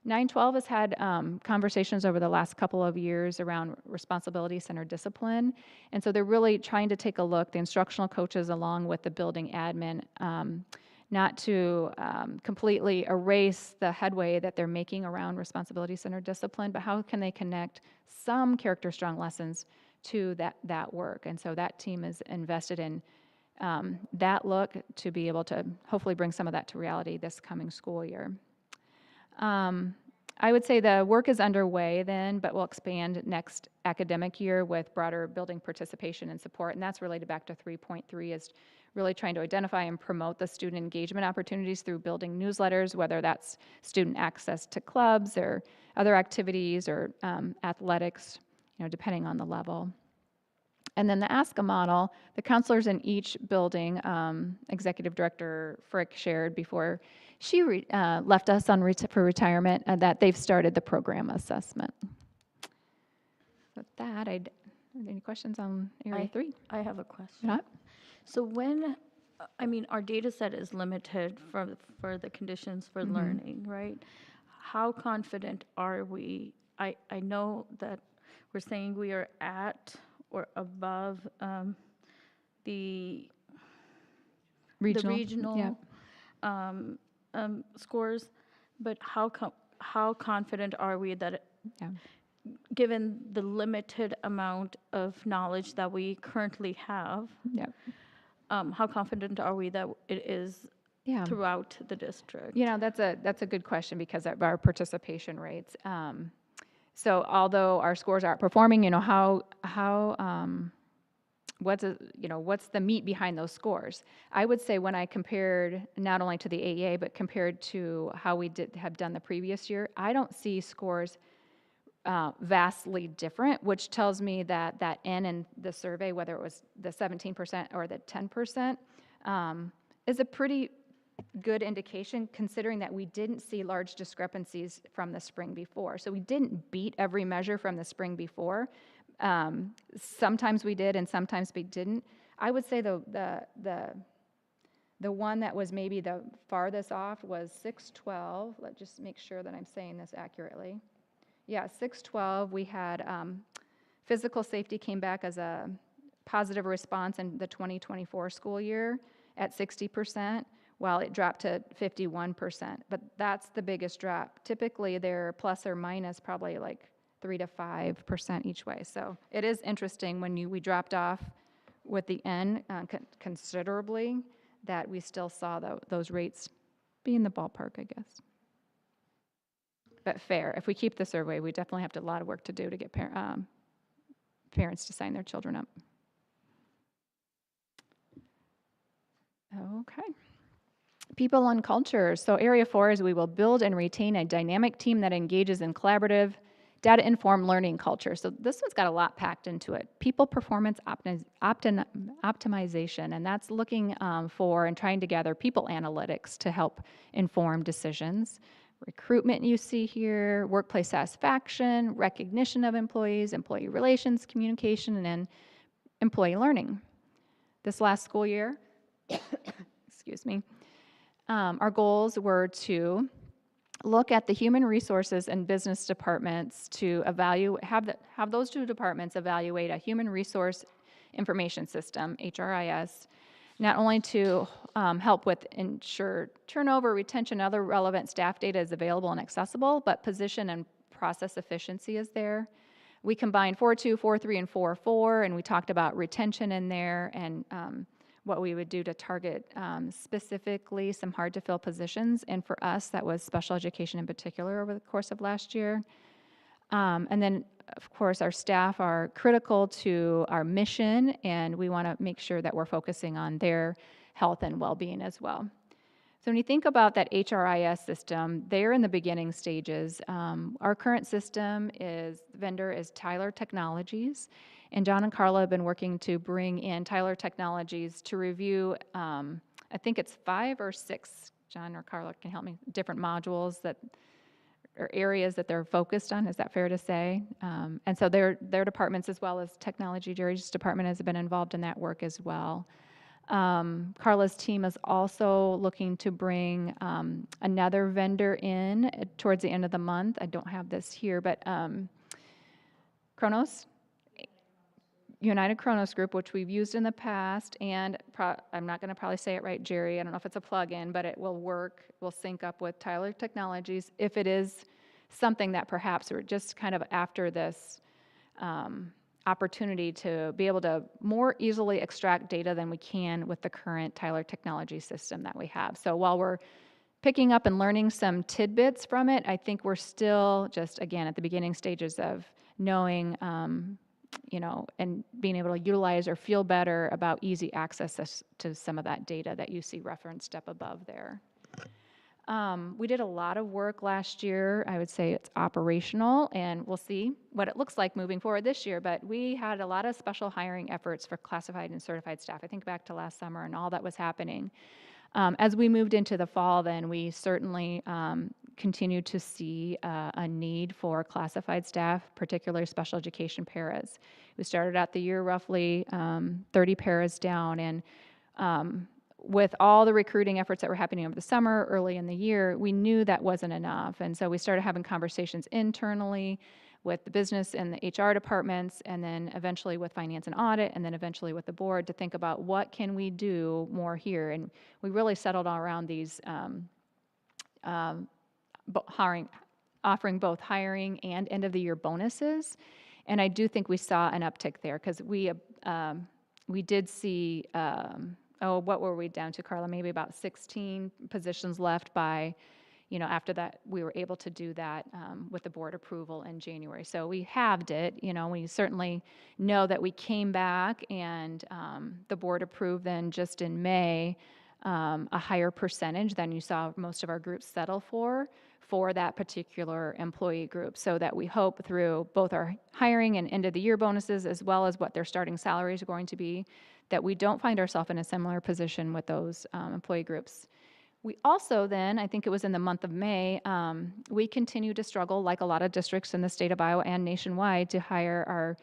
912 has had conversations over the last couple of years around responsibility-centered discipline, and so they're really trying to take a look, the instructional coaches along with the building admin, not to completely erase the headway that they're making around responsibility-centered discipline, but how can they connect some character-strong lessons to that work? And so that team is invested in that look to be able to hopefully bring some of that to reality this coming school year. I would say the work is underway then, but will expand next academic year with broader building participation and support, and that's related back to 3.3 is really trying to identify and promote the student engagement opportunities through building newsletters, whether that's student access to clubs or other activities or athletics, depending on the level. And then the ASCA model, the counselors in each building, Executive Director Frick shared before she left us on for retirement, that they've started the program assessment. With that, any questions on Area 3? I have a question. Yeah. So our data set is limited for the conditions for learning, right? How confident are we? I know that we're saying we are at or above the regional scores, but how confident are we that given the limited amount of knowledge that we currently have, how confident are we that it is throughout the district? That's a good question because of our participation rates. So although our scores aren't performing, what's the meat behind those scores? I would say when I compared not only to the AEA, but compared to how we have done the previous year, I don't see scores vastly different, which tells me that N in the survey, whether it was the 17% or the 10%, is a pretty good indication considering that we didn't see large discrepancies from the spring before. So we didn't beat every measure from the spring before. Sometimes we did and sometimes we didn't. I would say the one that was maybe the farthest off was 612. Let's just make sure that I'm saying this accurately. Yeah, 612, we had physical safety came back as a positive response in the 2024 school year at 60%, while it dropped to 51%. But that's the biggest drop. Typically, they're plus or minus probably like 3 to 5% each way. So it is interesting when we dropped off with the N considerably, that we still saw those rates be in the ballpark, I guess. But fair. If we keep the survey, we definitely have a lot of work to do to get parents to sign their children up. Okay. People and culture. So area 4 is we will build and retain a dynamic team that engages in collaborative, data-informed learning culture. So this one's got a lot packed into it. People performance optimization, and that's looking for and trying to gather people analytics to help inform decisions. Recruitment you see here, workplace satisfaction, recognition of employees, employee relations, communication, and then employee learning. This last school year, excuse me, our goals were to look at the human resources and business departments to have those two departments evaluate a human resource information system, HRIS, not only to help with ensure turnover, retention, other relevant staff data is available and accessible, but position and process efficiency is there. We combined 4.2, 4.3, and 4.4, and we talked about retention in there and what we would do to target specifically some hard-to-fill positions. And for us, that was special education in particular over the course of last year. And then, of course, our staff are critical to our mission, and we want to make sure that we're focusing on their health and well-being as well. So when you think about that HRIS system, they're in the beginning stages. Our current vendor is Tyler Technologies, and John and Carla have been working to bring in Tyler Technologies to review, I think it's 5 or 6, John or Carla can help me, different modules or areas that they're focused on. Is that fair to say? And so their departments, as well as technology, Jerry's department has been involved in that work as well. Carla's team is also looking to bring another vendor in towards the end of the month. I don't have this here, but Kronos? United Kronos Group, which we've used in the past, and I'm not going to probably say it right, Jerry. I don't know if it's a plug-in, but it will work. Will sync up with Tyler Technologies if it is something that perhaps we're just kind of after this opportunity to be able to more easily extract data than we can with the current Tyler Technology system that we have. So while we're picking up and learning some tidbits from it, I think we're still just, again, at the beginning stages of knowing, and being able to utilize or feel better about easy access to some of that data that you see referenced up above there. We did a lot of work last year. I would say it's operational, and we'll see what it looks like moving forward this year, but we had a lot of special hiring efforts for classified and certified staff. I think back to last summer and all that was happening. As we moved into the fall, then we certainly continued to see a need for classified staff, particularly special education paras. We started out the year roughly 30 paras down, and with all the recruiting efforts that were happening over the summer, early in the year, we knew that wasn't enough. And so we started having conversations internally with the business and the HR departments, and then eventually with finance and audit, and then eventually with the board to think about what can we do more here. And we really settled around these offering both hiring and end of the year bonuses. And I do think we saw an uptick there because we did see, what were we down to, Carla? Maybe about 16 positions left by, after that, we were able to do that with the board approval in January. So we halved it. We certainly know that we came back and the board approved then just in May a higher percentage than you saw most of our groups settle for that particular employee group, so that we hope through both our hiring and end of the year bonuses as well as what their starting salaries are going to be, that we don't find ourselves in a similar position with those employee groups. We also then, I think it was in the month of May, we continue to struggle, like a lot of districts in the state of Iowa and nationwide, to hire our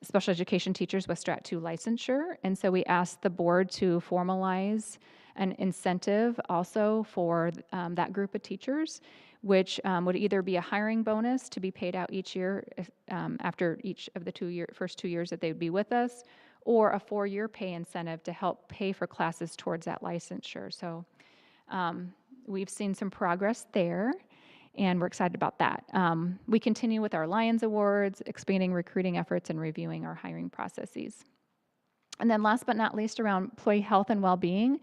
special education teachers with Strat 2 licensure. And so we asked the board to formalize an incentive also for that group of teachers, which would either be a hiring bonus to be paid out each year after each of the first 2 years that they would be with us, or a 4-year pay incentive to help pay for classes towards that licensure. So we've seen some progress there, and we're excited about that. We continue with our Lions Awards, expanding recruiting efforts, and reviewing our hiring processes. And then last but not least, around employee health and well-being,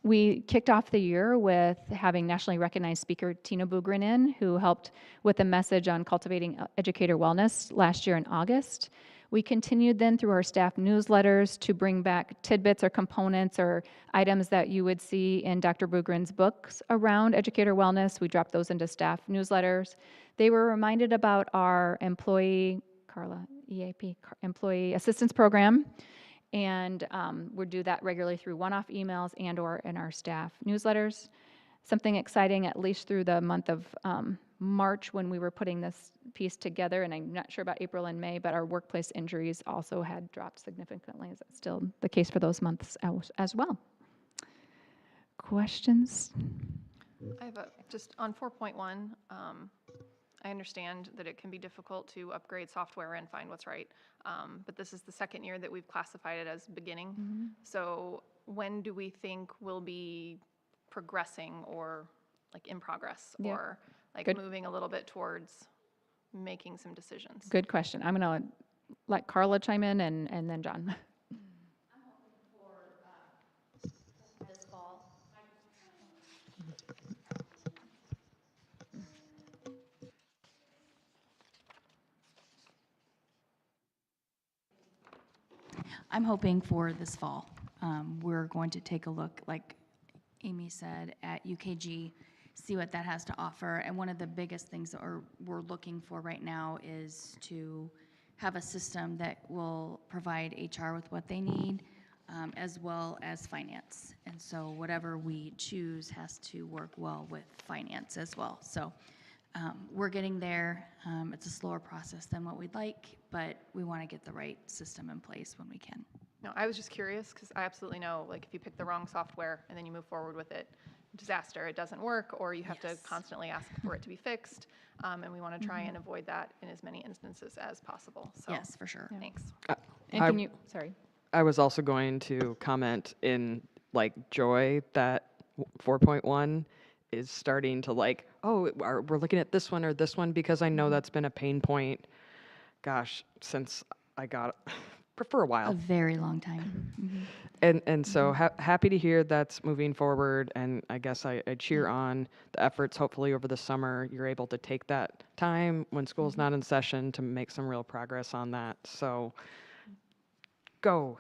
we kicked off the year with having nationally recognized speaker Tina Bugrin in, who helped with a message on cultivating educator wellness last year in August. We continued then through our staff newsletters to bring back tidbits or components or items that you would see in Dr. Bugrin's books around educator wellness. We dropped those into staff newsletters. They were reminded about our employee assistance program, and we'll do that regularly through one-off emails and or in our staff newsletters. Something exciting, at least through the month of March when we were putting this piece together, and I'm not sure about April and May, but our workplace injuries also had dropped significantly. Is that still the case for those months as well? Questions? I have just on 4.1, I understand that it can be difficult to upgrade software and find what's right, but this is the second year that we've classified it as beginning. Mm-hmm. So when do we think we'll be progressing or like in progress or like moving a little bit towards making some decisions? Good question. I'm going to let Carla chime in and then John. This fall. I'm hoping for this fall. We're going to take a look, like Amy said, at UKG, see what that has to offer. And one of the biggest things that we're looking for right now is to have a system that will provide HR with what they need, as well as finance. And so whatever we choose has to work well with finance as well. So we're getting there. It's a slower process than what we'd like, but we want to get the right system in place when we can. No, I was just curious because I absolutely know, like, if you pick the wrong software and then you move forward with it, disaster. It doesn't work, or you have to constantly ask for it to be fixed. And we want to try and avoid that in as many instances as possible. So, Yes, for sure. thanks. And I- can you, sorry. I was also going to comment in like joy that 4.1 is starting to like, oh, we're looking at this one or this one, because I know that's been a pain point, gosh, since I got for a while. A very long time. And so happy to hear that's moving forward, and I guess I cheer on the efforts. Hopefully over the summer you're able to take that time when school's not in session to make some real progress on that. So go.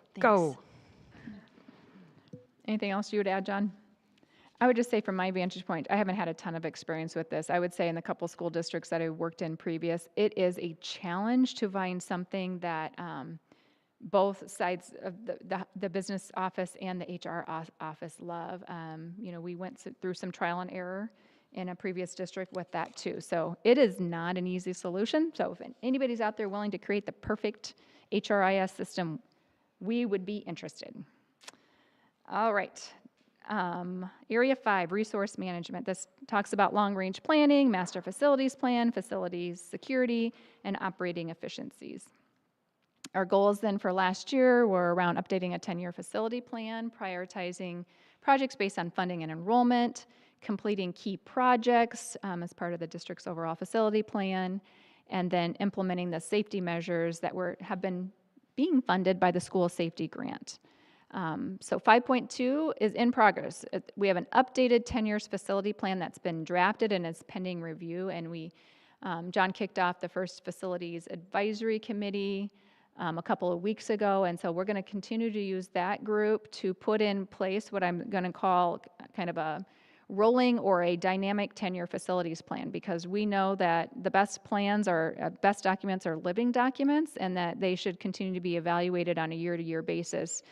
Anything else you would add, John? I would just say from my vantage point, I haven't had a ton of experience with this. I would say in the couple school districts that I worked in previous, it is a challenge to find something that both sides of the business office and the HR office love. We went through some trial and error in a previous district with that too. So it is not an easy solution. So if anybody's out there willing to create the perfect HRIS system, we would be interested. All right. Area 5, resource management. This talks about long-range planning, master facilities plan, facilities security, and operating efficiencies. Our goals then for last year were around updating a 10-year facility plan, prioritizing projects based on funding and enrollment, completing key projects as part of the district's overall facility plan, and then implementing the safety measures that have been being funded by the school safety grant. So 5.2 is in progress. We have an updated 10 years facility plan that's been drafted and is pending review, and John kicked off the first facilities advisory committee a couple of weeks ago, and so we're going to continue to use that group to put in place what I'm going to call kind of a rolling or a dynamic 10-year facilities plan, because we know that the best documents are living documents, and that they should continue to be evaluated on a year-to-year basis.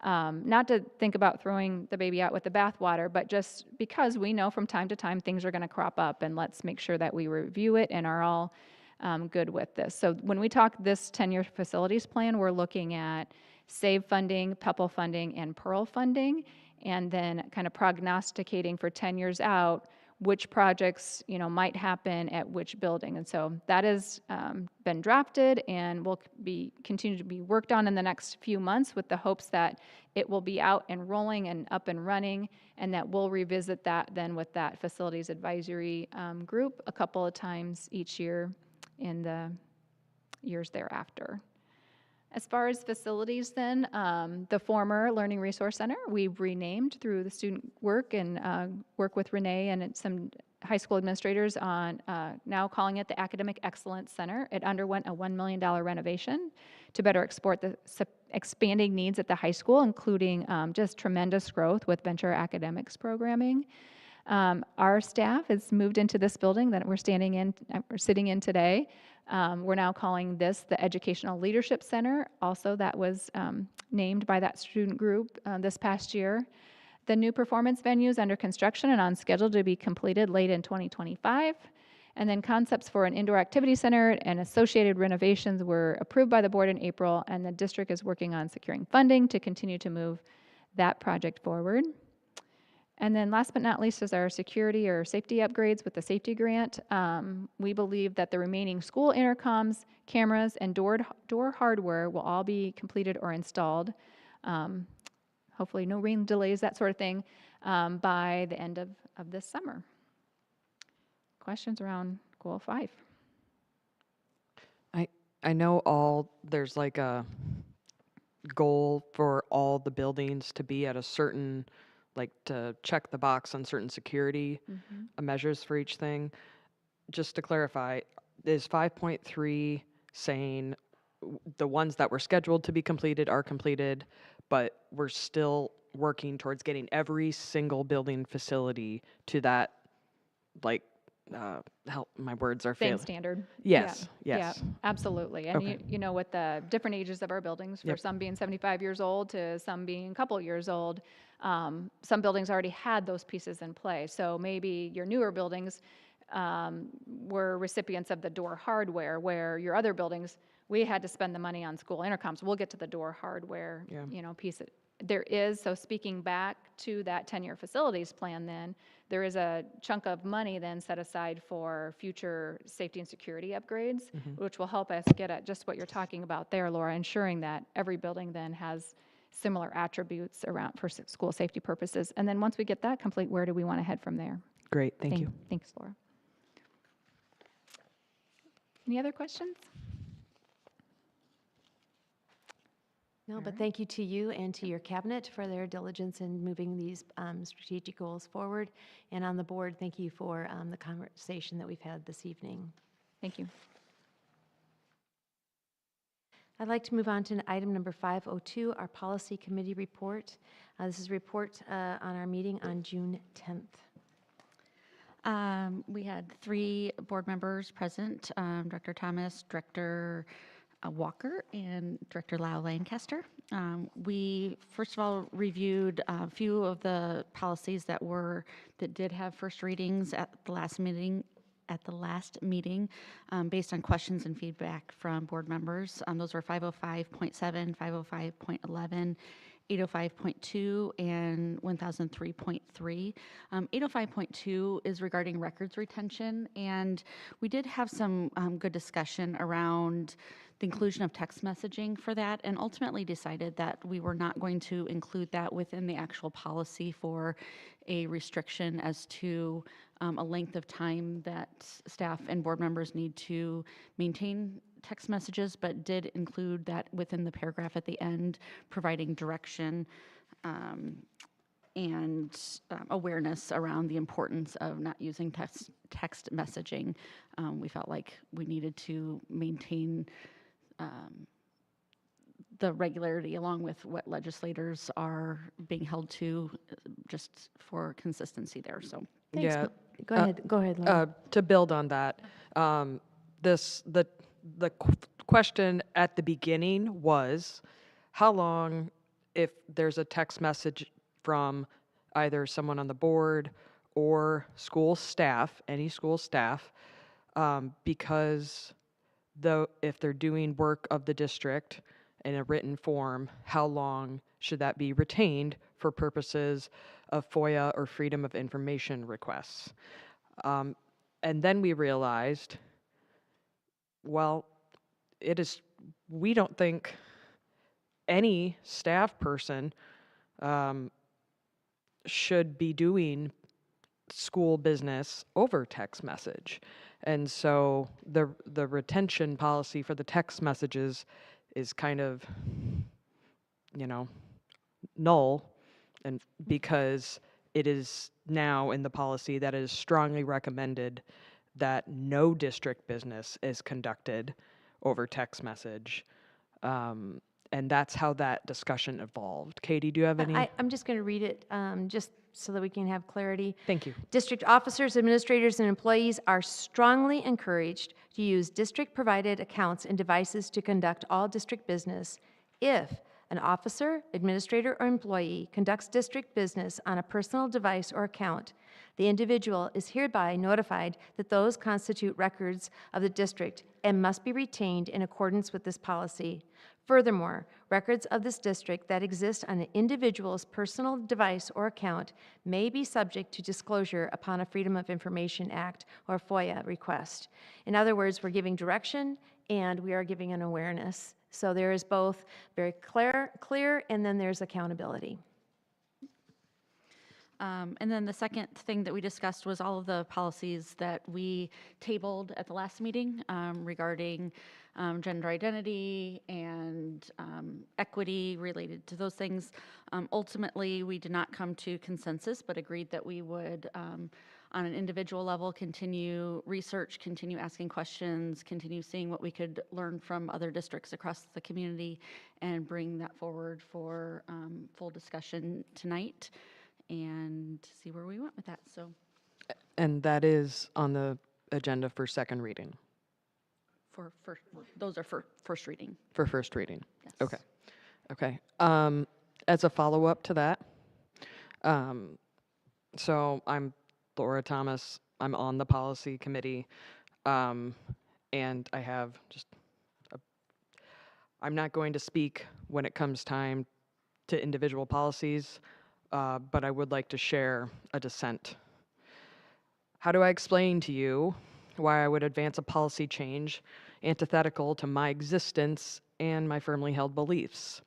Not to think about throwing the baby out with the bathwater, but just because we know from time to time things are going to crop up, and let's make sure that we review it and are all good with this. So when we talk this 10-year facilities plan, we're looking at SAVE funding, PEPL funding, and PEARL funding, and then kind of prognosticating for 10 years out which projects might happen at which building. And so that has been drafted and will continue to be worked on in the next few months, with the hopes that it will be out and rolling and up and running, and that we'll revisit that then with that facilities advisory group a couple of times each year in the years thereafter. As far as facilities then, the former Learning Resource Center, we've renamed through the student work and work with Renee and some high school administrators on now calling it the Academic Excellence Center. It underwent a $1 million renovation to better export the expanding needs at the high school, including just tremendous growth with venture academics programming. Our staff has moved into this building that we're sitting in today. We're now calling this the Educational Leadership Center. Also, that was named by that student group this past year. The new performance venue is under construction and on schedule to be completed late in 2025. And then concepts for an indoor activity center and associated renovations were approved by the board in April, and the district is working on securing funding to continue to move that project forward. And then last but not least is our security or safety upgrades with the safety grant. We believe that the remaining school intercoms, cameras, and door hardware will all be completed or installed. Hopefully no rain delays, that sort of thing, by the end of this summer. Questions around Goal 5? I know there's like a goal for all the buildings to be at a certain, like to check the box on certain security measures for each thing. Just to clarify, is 5.3 saying the ones that were scheduled to be completed are completed, but we're still working towards getting every single building facility to that, like, my words are Same failing. standard. Yes, Yeah, yes. yeah, absolutely. And Okay. you know, with the different ages of our buildings, for Yep. some being 75 years old to some being a couple years old, some buildings already had those pieces in play. So maybe your newer buildings were recipients of the door hardware, where your other buildings, we had to spend the money on school intercoms. We'll get to the door hardware, Yeah. piece There is, so speaking back to that 10-year facilities plan then, there is a chunk of money then set aside for future safety and security upgrades, which will help us get at just what you're talking about there, Laura, ensuring that every building then has similar attributes around for school safety purposes. And then once we get that complete, where do we want to head from there? Great, thank you. Thanks, Laura. Any other questions? No, but thank you to you and to your cabinet for their diligence in moving these strategic goals forward. And on the board, thank you for the conversation that we've had this evening. Thank you. I'd like to move on to item number 502, our policy committee report. This is a report on our meeting on June 10th. We had 3 board members present, Director Thomas, Director Walker, and Director Lau Lancaster. We first of all reviewed a few of the policies that did have first readings at the last meeting. Based on questions and feedback from board members. Those were 505.7, 505.11, 805.2, and 1003.3. 805.2 is regarding records retention, and we did have some good discussion around the inclusion of text messaging for that, and ultimately decided that we were not going to include that within the actual policy for a restriction as to a length of time that staff and board members need to maintain text messages, but did include that within the paragraph at the end, providing direction and awareness around the importance of not using text messaging. We felt like we needed to maintain the regularity along with what legislators are being held to, just for consistency there. So Thanks. Yeah. Go ahead, Laura. To build on that, the question at the beginning was, how long, if there's a text message from either someone on the board or school staff, any school staff, because if they're doing work of the district in a written form, how long should that be retained for purposes of FOIA or Freedom of Information requests? And then we realized, well, we don't think any staff person should be doing school business over text message. And so the retention policy for the text messages is kind of, null, and because it is now in the policy that it is strongly recommended that no district business is conducted over text message. And that's how that discussion evolved. Katie, do you have any? I'm just going to read it just so that we can have clarity. Thank you. District officers, administrators, and employees are strongly encouraged to use district-provided accounts and devices to conduct all district business if an officer, administrator, or employee conducts district business on a personal device or account. The individual is hereby notified that those constitute records of the district and must be retained in accordance with this policy. Furthermore, records of this district that exist on an individual's personal device or account may be subject to disclosure upon a Freedom of Information Act or FOIA request. In other words, we're giving direction and we are giving an awareness. So there is both very clear, and then there's accountability. And then the second thing that we discussed was all of the policies that we tabled at the last meeting regarding gender identity and equity related to those things. Ultimately, we did not come to consensus, but agreed that we would, on an individual level, continue research, continue asking questions, continue seeing what we could learn from other districts across the community, and bring that forward for full discussion tonight, and see where we went with that. So, And that is on the agenda for second reading. Those are for first reading. For first reading. Yes. Okay. Okay. As a follow-up to that, so I'm Laura Thomas. I'm on the policy committee, and I have I'm not going to speak when it comes time to individual policies, but I would like to share a dissent. How do I explain to you why I would advance a policy change antithetical to my existence and my firmly held beliefs?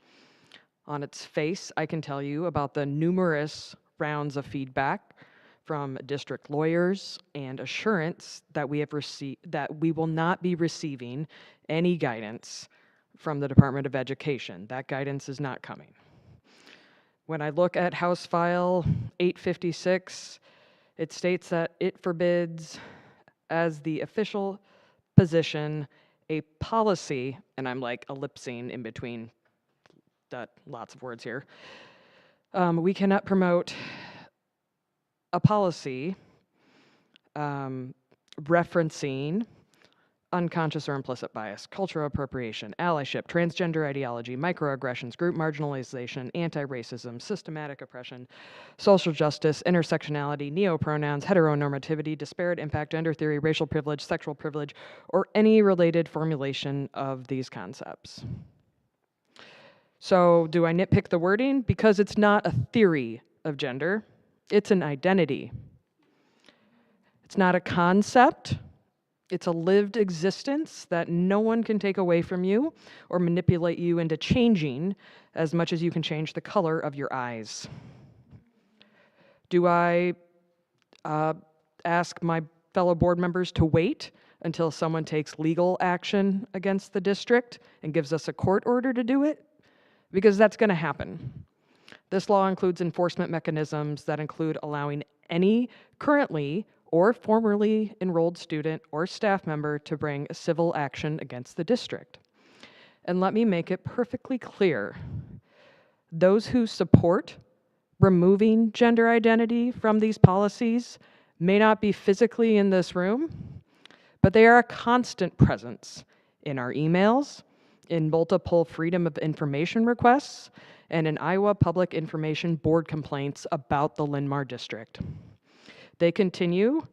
On its face, I can tell you about the numerous rounds of feedback from district lawyers and assurance that we have received that we will not be receiving any guidance from the Department of Education. That guidance is not coming. When I look at House File 856, it states that it forbids, as the official position, a policy, and I'm like ellipsing in between lots of words here. We cannot promote a policy referencing unconscious or implicit bias, cultural appropriation, allyship, transgender ideology, microaggressions, group marginalization, anti-racism, systematic oppression, social justice, intersectionality, neopronouns, heteronormativity, disparate impact, gender theory, racial privilege, sexual privilege, or any related formulation of these concepts. So do I nitpick the wording? Because it's not a theory of gender, it's an identity. It's not a concept. It's a lived existence that no one can take away from you or manipulate you into changing as much as you can change the color of your eyes. Do I ask my fellow board members to wait until someone takes legal action against the district and gives us a court order to do it? Because that's going to happen. This law includes enforcement mechanisms that include allowing any currently or formerly enrolled student or staff member to bring a civil action against the district. And let me make it perfectly clear, those who support removing gender identity from these policies may not be physically in this room, but they are a constant presence in our emails, in multiple Freedom of Information requests, and in Iowa Public Information Board complaints about the Linn-Mar district. They continue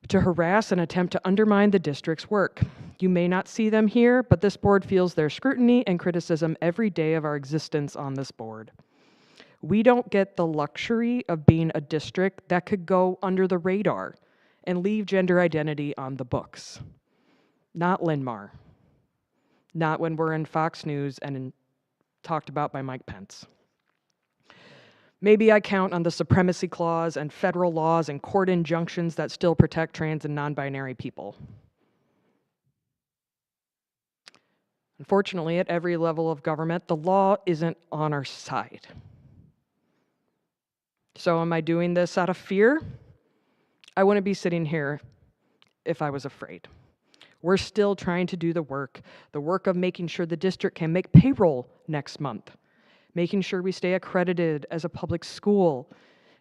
to harass and attempt to undermine the district's work. You may not see them here, but this board feels their scrutiny and criticism every day of our existence on this board. We don't get the luxury of being a district that could go under the radar and leave gender identity on the books. Not Linn-Mar. Not when we're in Fox News and talked about by Mike Pence. Maybe I count on the supremacy clause and federal laws and court injunctions that still protect trans and non-binary people. Unfortunately, at every level of government, the law isn't on our side. So am I doing this out of fear? I wouldn't be sitting here if I was afraid. We're still trying to do the work of making sure the district can make payroll next month, making sure we stay accredited as a public school,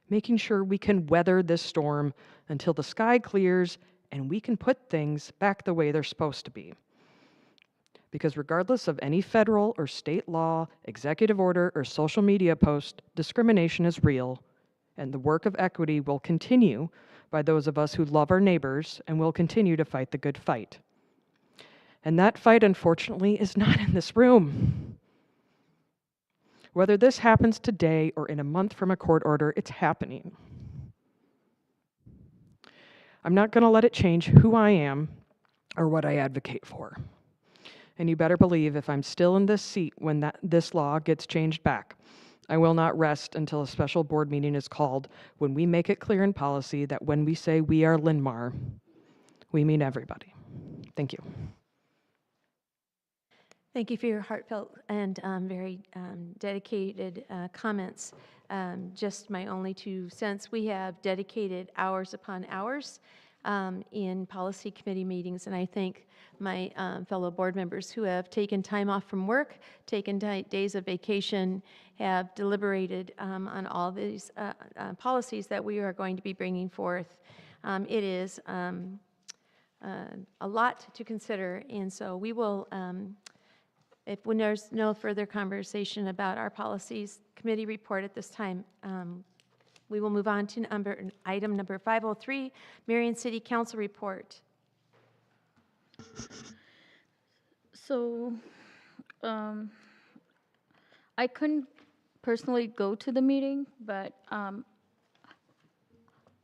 making sure we can weather this storm until the sky clears and we can put things back the way they're supposed to be. Because regardless of any federal or state law, executive order, or social media post, discrimination is real, and the work of equity will continue by those of us who love our neighbors and will continue to fight the good fight. And that fight, unfortunately, is not in this room. Whether this happens today or in a month from a court order, it's happening. I'm not going to let it change who I am or what I advocate for. And you better believe if I'm still in this seat when this law gets changed back, I will not rest until a special board meeting is called when we make it clear in policy that when we say we are Linn-Mar, we mean everybody. Thank you. Thank you for your heartfelt and very dedicated comments. Just my only 2 cents, we have dedicated hours upon hours in policy committee meetings, and I thank my fellow board members who have taken time off from work, taken days of vacation, have deliberated on all these policies that we are going to be bringing forth. It is a lot to consider, and so we will, when there's no further conversation about our policies committee report at this time, we will move on to item number 503, Marion City Council report. So, I couldn't personally go to the meeting, but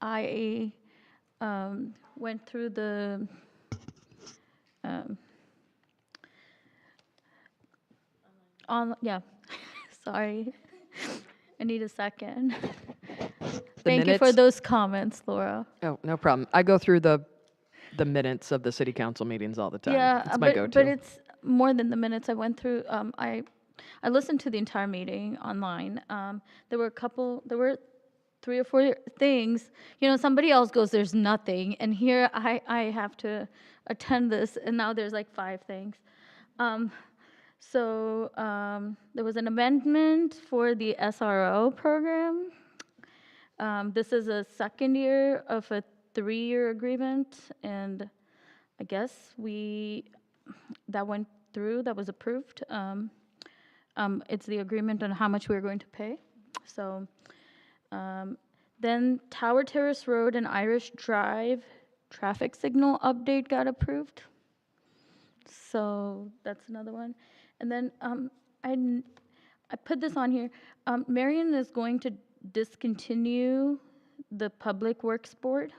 I went through the yeah. Sorry, I need a second. Thank you for minutes? those comments, Laura. Oh, no problem. I go through the minutes of the city council meetings all the time. Yeah, It's my go-to. but it's more than the minutes I went through. I listened to the entire meeting online. There were 3 or 4 things. You know, somebody else goes, there's nothing, and here I have to attend this, and now there's like 5 things. So there was an amendment for the SRO program. This is a second year of a 3-year agreement, and I guess that went through, that was approved. It's the agreement on how much we're going to pay. So then Tower Terrace Road and Irish Drive traffic signal update got approved. So that's another one. And then I put this on here. Marion is going to discontinue the Public Works Board.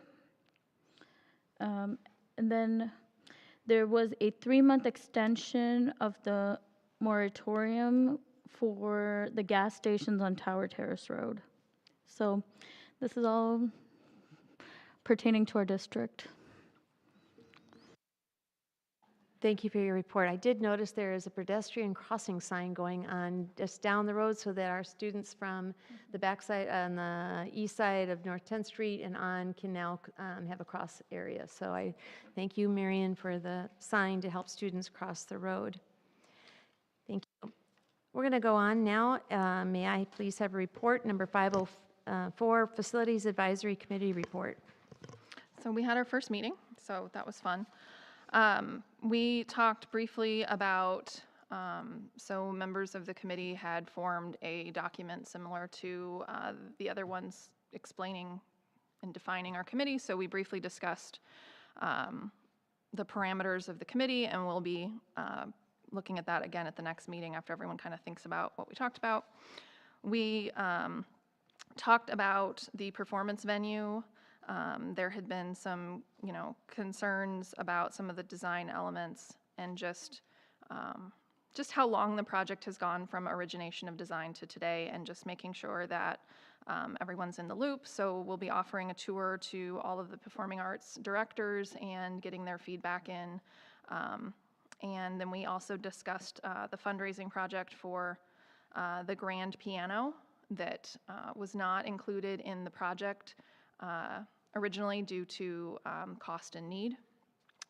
And then there was a 3-month extension of the moratorium for the gas stations on Tower Terrace Road. So this is all pertaining to our district. Thank you for your report. I did notice there is a pedestrian crossing sign going on just down the road so that our students from the backside on the east side of North 10th Street and on can now have a cross area. So I thank you, Marion, for the sign to help students cross the road. Thank you. We're going to go on now. May I please have a report number 504, Facilities Advisory Committee report. So we had our first meeting, so that was fun. We talked briefly about, so members of the committee had formed a document similar to the other ones explaining and defining our committee. So we briefly discussed the parameters of the committee, and we'll be looking at that again at the next meeting after everyone kind of thinks about what we talked about. We talked about the performance venue. There had been some, concerns about some of the design elements and just how long the project has gone from origination of design to today, and just making sure that everyone's in the loop. So we'll be offering a tour to all of the performing arts directors and getting their feedback in. And then we also discussed the fundraising project for the grand piano that was not included in the project originally due to cost and need.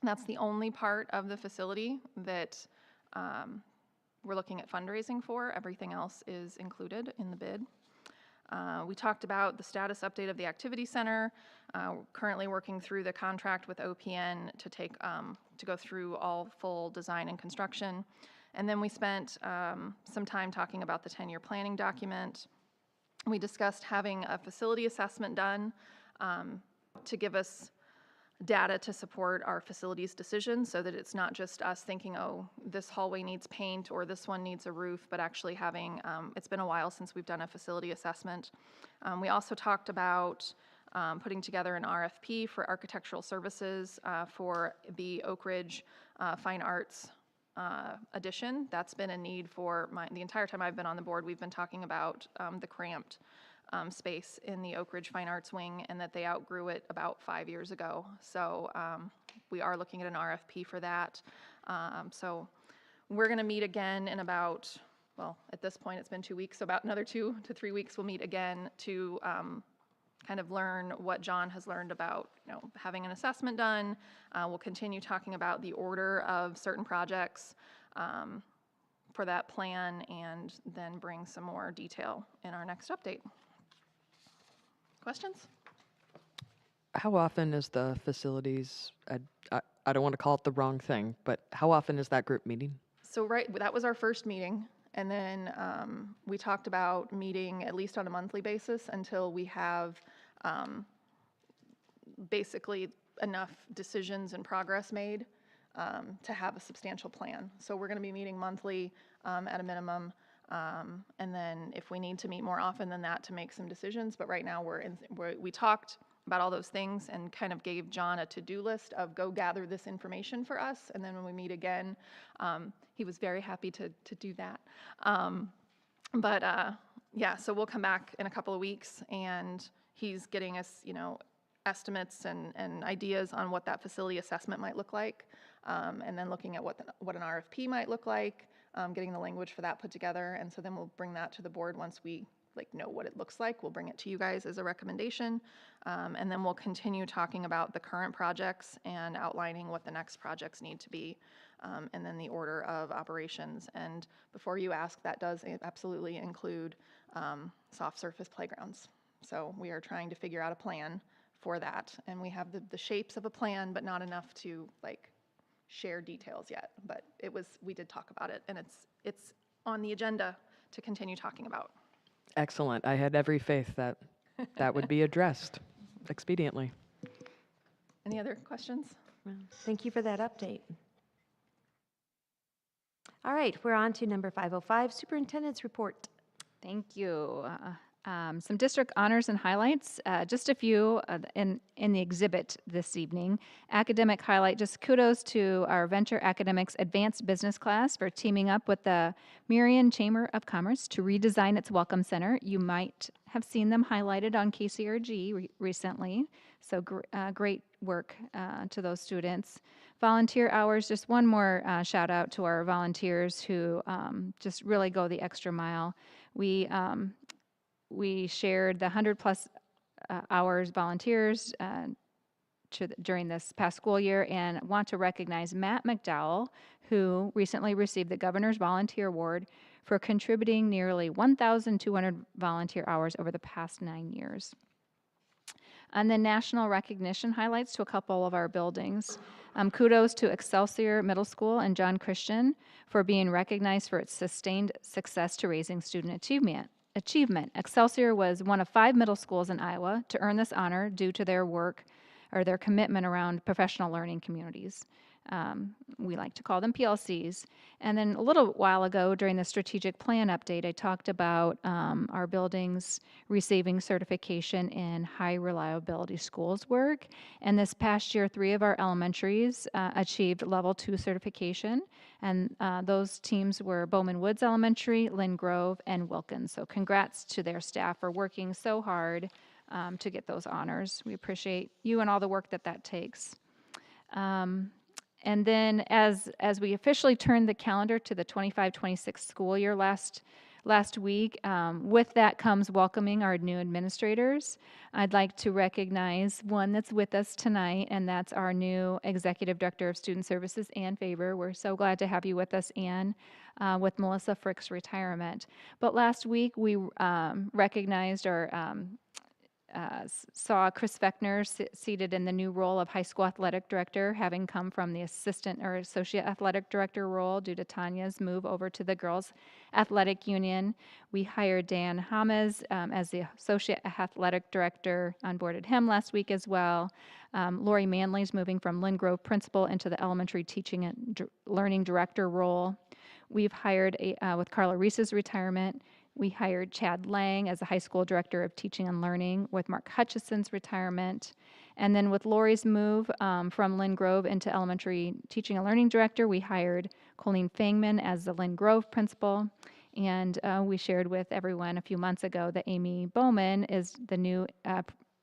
That's the only part of the facility that we're looking at fundraising for. Everything else is included in the bid. We talked about the status update of the activity center. Currently working through the contract with OPN to go through all full design and construction. And then we spent some time talking about the 10-year planning document. We discussed having a facility assessment done to give us data to support our facilities decisions, so that it's not just us thinking, oh, this hallway needs paint or this one needs a roof, but actually having, it's been a while since we've done a facility assessment. We also talked about putting together an RFP for architectural services for the Oak Ridge Fine Arts addition. That's been a need for the entire time I've been on the board. We've been talking about the cramped space in the Oak Ridge Fine Arts wing, and that they outgrew it about 5 years ago. So we are looking at an RFP for that. So we're going to meet again in about, well, at this point it's been 2 weeks, so about another 2 to 3 weeks we'll meet again to kind of learn what John has learned about having an assessment done. We'll continue talking about the order of certain projects for that plan, and then bring some more detail in our next update. Questions? How often is the facilities, I don't want to call it the wrong thing, but how often is that group meeting? So that was our first meeting, and then we talked about meeting at least on a monthly basis until we have basically enough decisions and progress made to have a substantial plan. So we're going to be meeting monthly at a minimum And then if we need to meet more often than that to make some decisions, but right now we talked about all those things and kind of gave John a to-do list of go gather this information for us. And then when we meet again, he was very happy to do that. Yeah, so we'll come back in a couple of weeks, and he's getting us, estimates and ideas on what that facility assessment might look like, and then looking at what an RFP might look like, getting the language for that put together, and so then we'll bring that to the board once we know what it looks like. We'll bring it to you guys as a recommendation, and then we'll continue talking about the current projects and outlining what the next projects need to be, and then the order of operations. And before you ask, that does absolutely include soft surface playgrounds. So we are trying to figure out a plan for that, and we have the shapes of a plan, but not enough to share details yet. But we did talk about it, and it's on the agenda to continue talking about. Excellent. I had every faith that that would be addressed expediently. Any other questions? Thank you for that update. All right, we're on to number 505, Superintendent's Report. Thank you. Some district honors and highlights, just a few in the exhibit this evening. Academic highlight, just kudos to our Venture Academics Advanced Business class for teaming up with the Marion Chamber of Commerce to redesign its Welcome Center. You might have seen them highlighted on KCRG recently, so great work to those students. Volunteer hours, just one more shout out to our volunteers who just really go the extra mile. We shared the 100+ hours volunteers during this past school year, and want to recognize Matt McDowell, who recently received the Governor's Volunteer Award for contributing nearly 1,200 volunteer hours over the past 9 years. And then national recognition highlights to a couple of our buildings. Kudos to Excelsior Middle School and John Christian for being recognized for its sustained success to raising student achievement. Excelsior was one of 5 middle schools in Iowa to earn this honor due to their work or their commitment around professional learning communities. We like to call them PLCs. And then a little while ago during the strategic plan update, I talked about our buildings receiving certification in high reliability schools work. And this past year, 3 of our elementaries achieved level 2 certification. And those teams were Bowman Woods Elementary, Lynn Grove, and Wilkins. So congrats to their staff for working so hard to get those honors. We appreciate you and all the work that takes. And then as we officially turned the calendar to the 25-26 school year last week, with that comes welcoming our new administrators. I'd like to recognize one that's with us tonight, and that's our new Executive Director of Student Services, Ann Faber. We're so glad to have you with us, Ann, with Melissa Frick's retirement. But last week we recognized saw Chris Feckner seated in the new role of high school athletic director, having come from the assistant or associate athletic director role due to Tanya's move over to the girls athletic union. We hired Dan Hamas as the associate athletic director, onboarded him last week as well. Lori Manley's moving from Lynn Grove principal into the elementary teaching and learning director role. We've hired, with Carla Reese's retirement, we hired Chad Lang as the high school director of teaching and learning with Mark Hutchison's retirement. And then with Lori's move from Lynn Grove into elementary teaching and learning director, we hired Colleen Fangman as the Lynn Grove principal. And we shared with everyone a few months ago that Amy Bowman is the new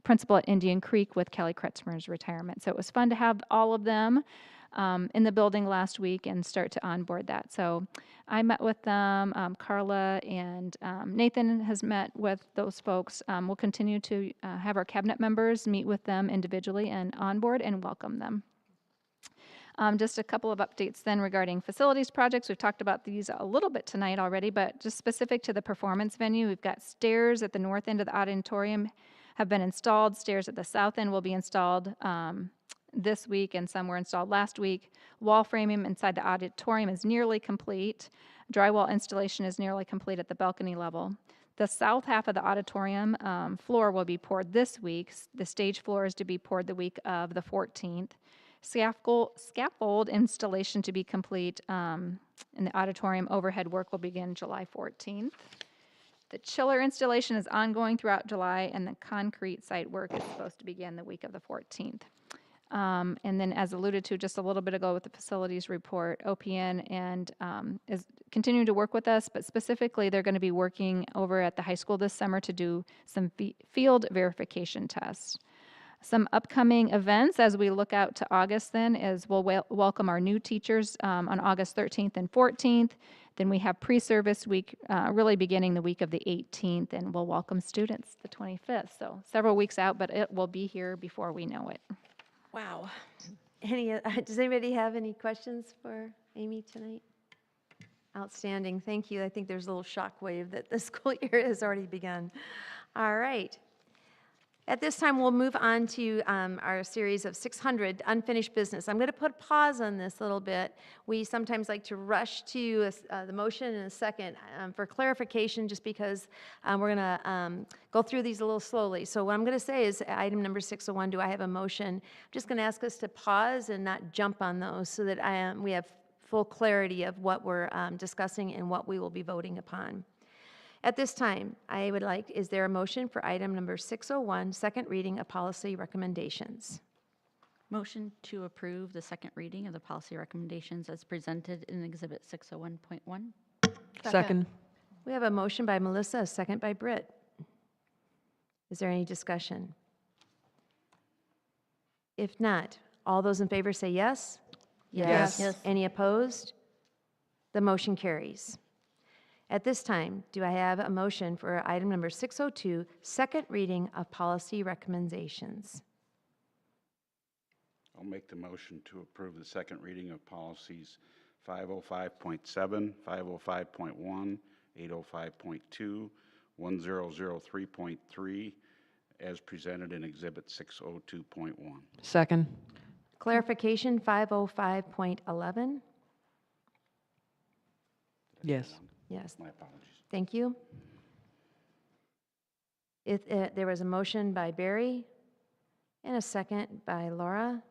principal at Indian Creek with Kelly Kretzmer's retirement. So it was fun to have all of them in the building last week and start to onboard that. So I met with them, Carla and Nathan has met with those folks. We'll continue to have our cabinet members meet with them individually and onboard and welcome them. Just a couple of updates then regarding facilities projects. We've talked about these a little bit tonight already, but just specific to the performance venue, we've got stairs at the north end of the auditorium have been installed. Stairs at the south end will be installed this week, and some were installed last week. Wall framing inside the auditorium is nearly complete. Drywall installation is nearly complete at the balcony level. The south half of the auditorium floor will be poured this week. The stage floor is to be poured the week of the 14th. Scaffold installation to be complete in the auditorium. Overhead work will begin July 14th. The chiller installation is ongoing throughout July, and the concrete site work is supposed to begin the week of the 14th. And then, as alluded to just a little bit ago with the facilities report, OPN and is continuing to work with us, but specifically they're going to be working over at the high school this summer to do some field verification tests. Some upcoming events as we look out to August then is we'll welcome our new teachers on August 13th and 14th. Then we have pre-service week really beginning the week of the 18th, and we'll welcome students the 25th. So several weeks out, but it will be here before we know it. Wow. Does anybody have any questions for Amy tonight? Outstanding. Thank you. I think there's a little shockwave that the school year has already begun. All right. At this time, we'll move on to our series of 600 unfinished business. I'm going to put a pause on this a little bit. We sometimes like to rush to the motion in a second for clarification, just because we're going to go through these a little slowly. So what I'm going to say is item number 601, do I have a motion? I'm just going to ask us to pause and not jump on those so that we have full clarity of what we're discussing and what we will be voting upon. At this time, is there a motion for item number 601, second reading of policy recommendations? Motion to approve the second reading of the policy recommendations as presented in Exhibit 601.1. Second. We have a motion by Melissa, a second by Britt. Is there any discussion? If not, all those in favor say yes? Yes. Yes. Any opposed? The motion carries. At this time, do I have a motion for item number 602, second reading of policy recommendations? I'll make the motion to approve the second reading of policies 505.7, 505.1, 805.2, 1003.3, as presented in Exhibit 602.1. Second. Clarification 505.11. Yes. Yes. My apologies. Thank you. There was a motion by Barry and a second by Laura.